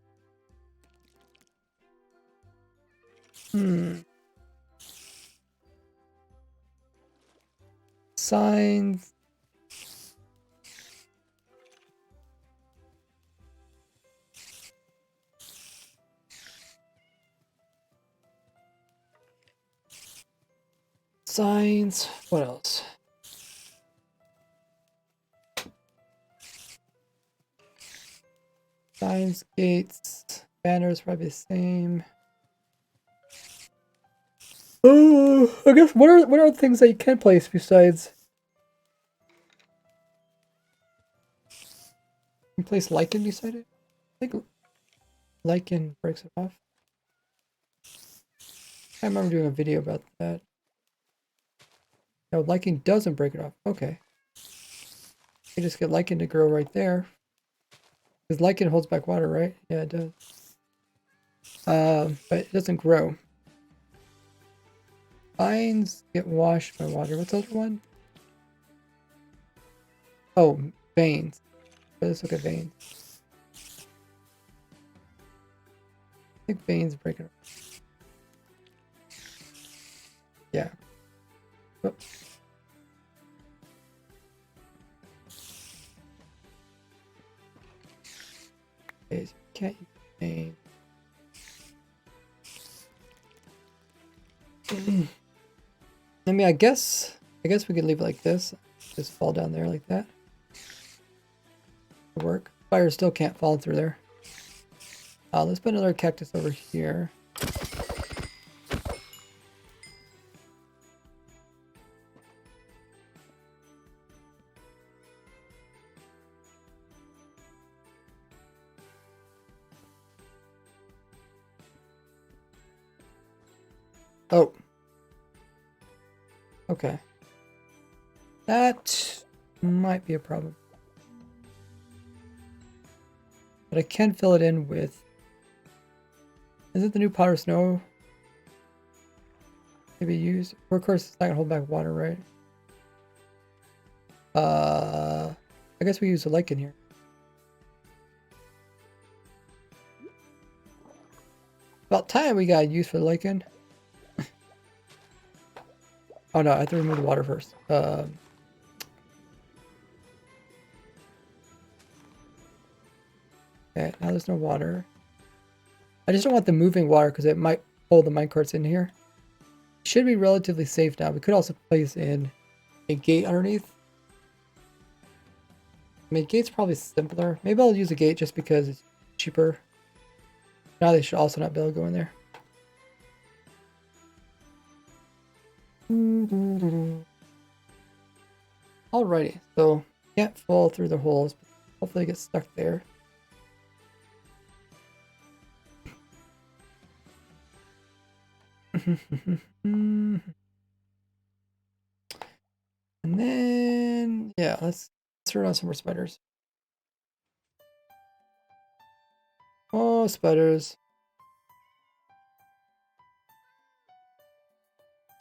Signs. Signs. What else? Signs, gates, banners, probably the same. Oh, I guess what are the things that you can place besides? You place lichen beside it? I think lichen breaks it off. I remember doing a video about that. No, lichen doesn't break it off. Okay. You just get lichen to grow right there. Because lichen holds back water, right? Yeah, it does. But it doesn't grow. Vines get washed by water. What's the other one? Oh, veins. Let's look at veins. I think veins break it off. Yeah. Oh. Okay, so you can't use veins. I mean, I guess we could leave it like this. Just fall down there like that. It'll work. Fire still can't fall through there. Let's put another cactus over here. Oh. Okay. That might be a problem. but I can fill it in with... Is it the new powder snow? Maybe use... Of course, it's not gonna hold back water, right? I guess we use the lichen here. About time we got use for the lichen. Oh no, I have to remove the water first. Okay, now there's no water. I just don't want the moving water because it might pull the minecarts in here. Should be relatively safe now. We could also place in a gate underneath. I mean, gate's probably simpler. Maybe I'll use a gate just because it's cheaper. Now they should also not be able to go in there. Alrighty, so can't fall through the holes. But hopefully it gets stuck there. And then, yeah, let's turn on some more spiders. Oh, spiders.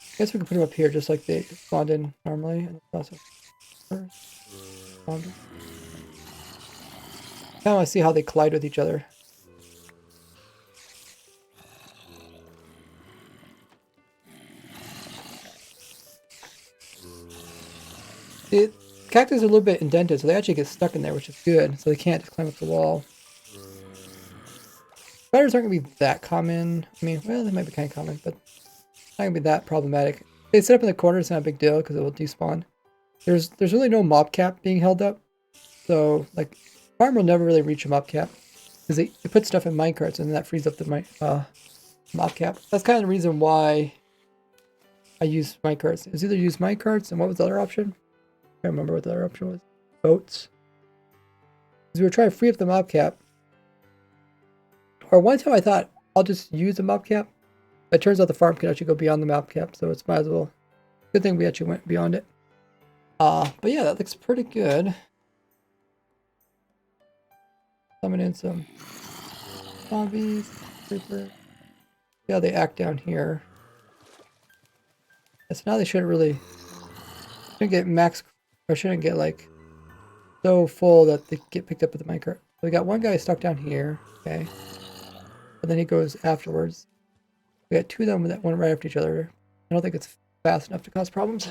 I guess we can put them up here just like they spawned in normally. And also kind of want to see how they collide with each other. The cactus are a little bit indented, so they actually get stuck in there, which is good. So they can't just climb up the wall. Spiders aren't going to be that common. I mean, well, they might be kind of common, but not going to be that problematic. If they sit up in the corner, it's not a big deal because it will despawn. There's really no mob cap being held up. So, like, farm will never really reach a mob cap. Because they put stuff in minecarts and that frees up the mob cap. That's kind of the reason why I use minecarts. It was either use minecarts and what was the other option? I can't remember what the other option was. Boats. Because we were trying to free up the mob cap. Or one time I thought, I'll just use the mob cap. It turns out the farm can actually go beyond the mob cap, so it's might as well. Good thing we actually went beyond it. But yeah, that looks pretty good. Summon in some zombies, creeper. Yeah, they act down here. So now they shouldn't get max, or shouldn't get like so full that they get picked up with the minecart. So we got one guy stuck down here, okay. But then he goes afterwards. We got two of them that went right after each other. I don't think it's fast enough to cause problems.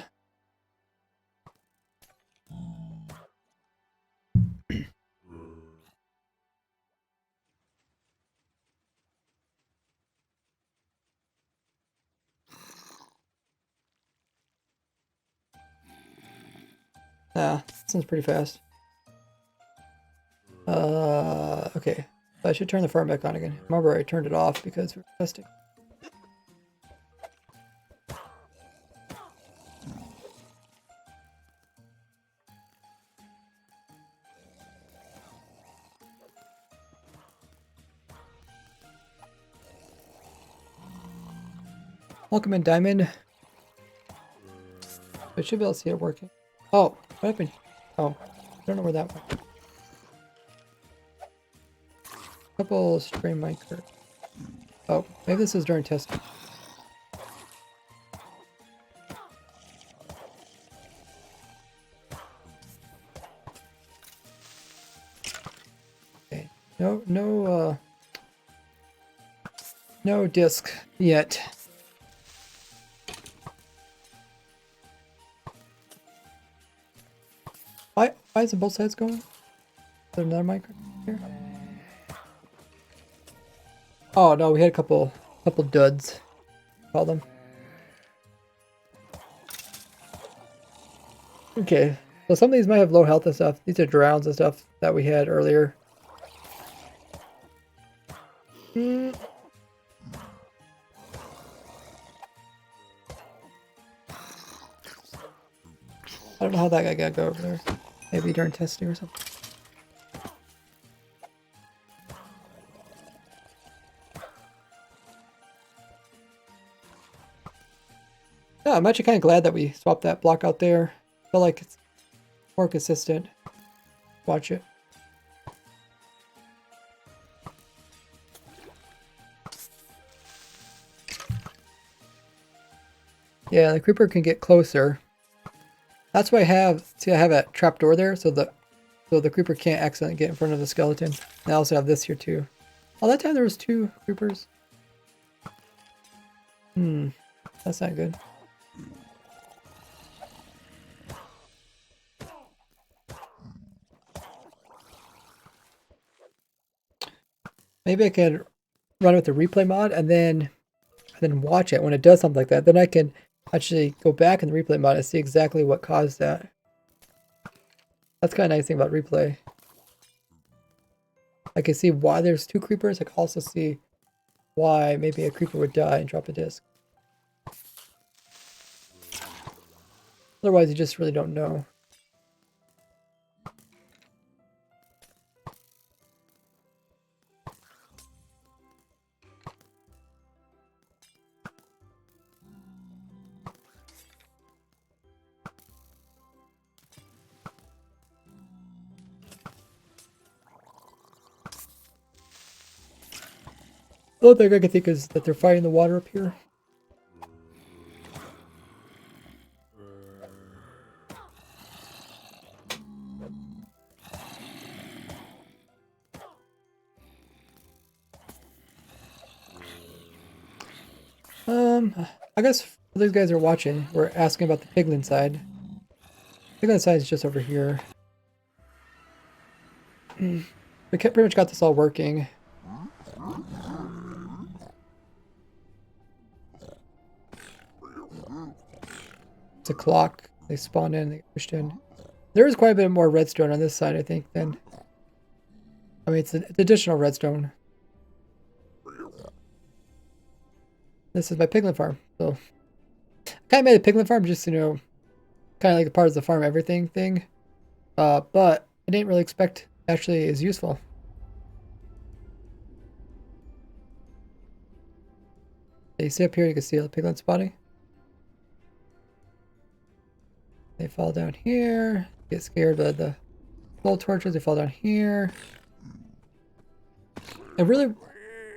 This one's pretty fast. Okay. I should turn the farm back on again. Remember, I turned it off because we're testing. Welcome in, Diamond. I should be able to see it working. Oh, what happened? Oh, I don't know where that went. Couple stray micro. Oh, maybe this is during testing. Okay, no disc yet. Why is it both sides going? Is there another micro here? Oh no, we had a couple duds. Call them. Okay, so some of these might have low health and stuff. These are drowns and stuff that we had earlier. I don't know how that guy got to go over there. Maybe during testing or something. Yeah, I'm actually kind of glad that we swapped that block out there. I feel like it's more consistent. Watch it. Yeah, the creeper can get closer. That's why I have, see, I have a trapdoor there, so the creeper can't accidentally get in front of the skeleton. And I also have this here too. All that time there was 2 creepers. That's not good. Maybe I could run with the replay mod and then watch it when it does something like that. Then I can actually go back in the replay mod and see exactly what caused that. That's kind of nice thing about replay. I can see why there's 2 creepers. I can also see why maybe a creeper would die and drop a disc. Otherwise, you just really don't know. The only thing I can think is that they're fighting the water up here. I guess for those guys who are watching, we're asking about the piglin side. Piglin side is just over here. We pretty much got this all working. It's a clock. They spawn in, they get pushed in. There is quite a bit more redstone on this side, I think, than... I mean, it's additional redstone. This is my piglin farm, so... I kind of made a piglin farm just, you know, kind of like a part of the farm everything thing. But I didn't really expect it actually is useful. You see up here, you can see the piglin spawning. They fall down here, get scared by the glow torches, they fall down here. And really,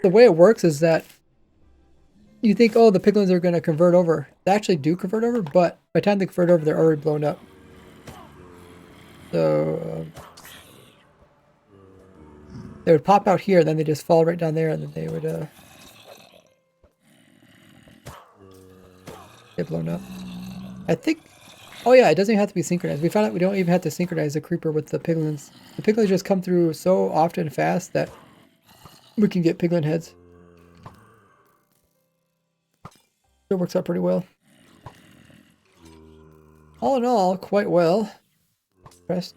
the way it works is that you think, oh, the piglins are going to convert over. They actually do convert over, but by the time they convert over, they're already blown up. So, they would pop out here, then they just fall right down there, and then they would get blown up. I think... Oh yeah, it doesn't even have to be synchronized. We found out we don't even have to synchronize the creeper with the piglins. The piglins just come through so often and fast that we can get piglin heads. It works out pretty well. All in all, quite well. Pressed.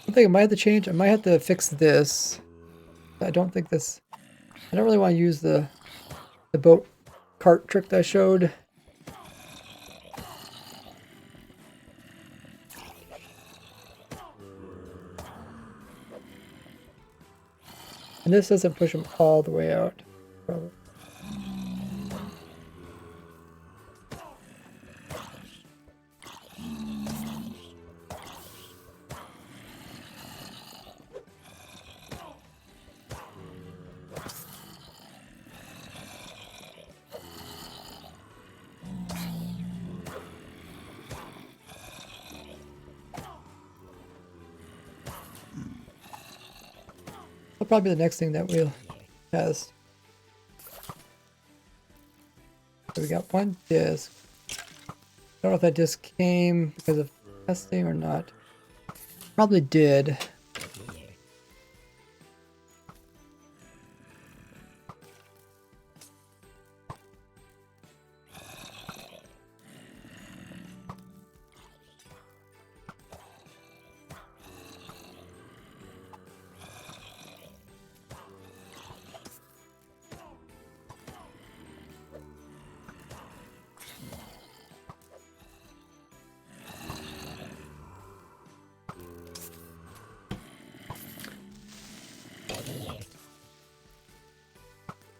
One thing I might have to change, I might have to fix this. I don't think this... I don't really want to use the boat cart trick that I showed. And this doesn't push them all the way out. Probably. That'll probably be the next thing that we'll test. So we got 1 disc. I don't know if that disc came because of testing or not. Probably did.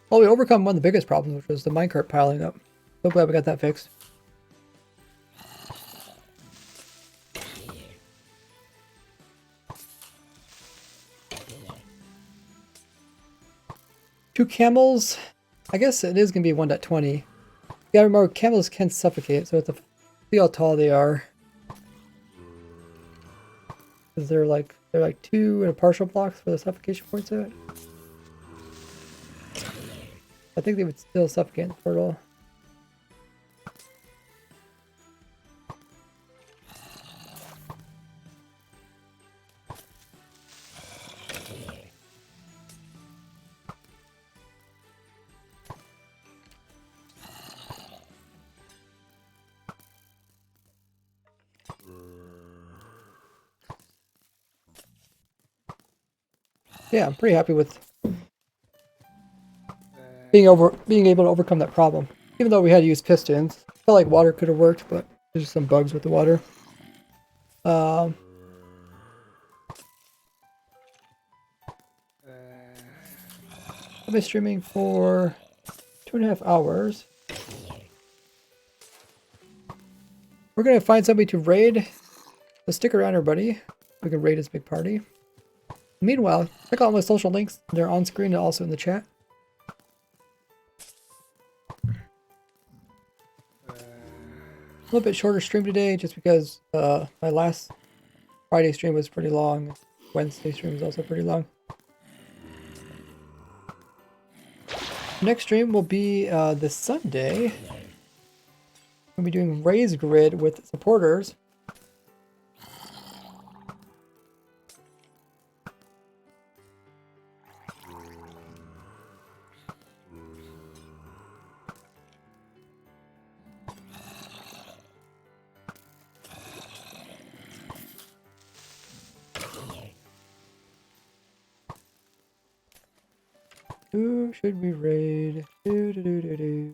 Well, we overcome one of the biggest problems, which was the minecart piling up. So glad we got that fixed. Two camels. I guess it is going to be 1.20. gotta remember, camels can suffocate, so it's a see how tall they are. Because they're like 2 and a partial blocks for the suffocation points of it. I think they would still suffocate in the portal. Yeah, I'm pretty happy with being able to overcome that problem. Even though we had to use pistons, felt like water could have worked, but there's just some bugs with the water. I'll be streaming for 2.5 hours. We're gonna find somebody to raid. So stick around, everybody. We can raid his big party. Meanwhile, check out my social links. They're on screen and also in the chat. A little bit shorter stream today just because my last Friday stream was pretty long. Wednesday stream was also pretty long. Next stream will be this Sunday. We'll be doing Raise Grid with supporters. Who should we raid? Do.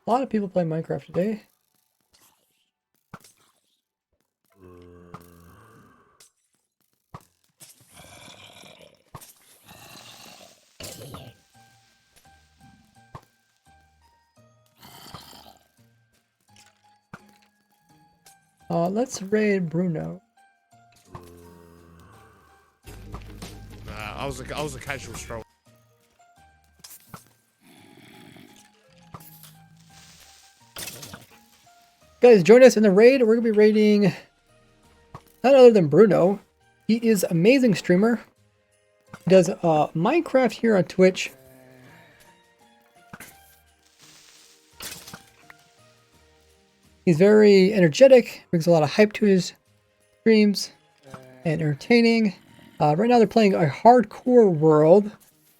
A lot of people play Minecraft today. Let's raid Bruno. I was a casual stroll. Guys, join us in the raid. We're gonna be raiding none other than Bruno. He is an amazing streamer. He does Minecraft here on Twitch. He's very energetic, brings a lot of hype to his streams, and entertaining. Right now they're playing a hardcore world.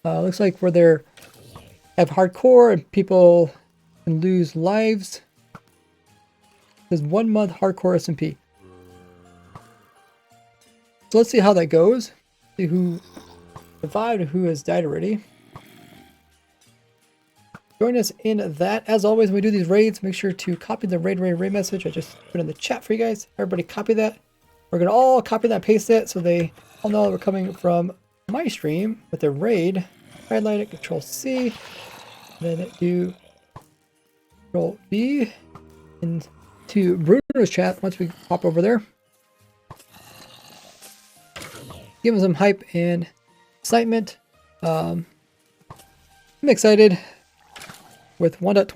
Looks like where they have hardcore and people can lose lives. There's 1 month hardcore SMP. So let's see how that goes. See who survived and who has died already. Join us in that. As always, when we do these raids, make sure to copy the raid message I just put in the chat for you guys. Everybody copy that. We're going to all copy that and paste it so they all know that we're coming from my stream with the raid. Highlight it, Control C. Then do Control V into Bruno's chat once we pop over there. Give him some hype and excitement. I'm excited with 1.20.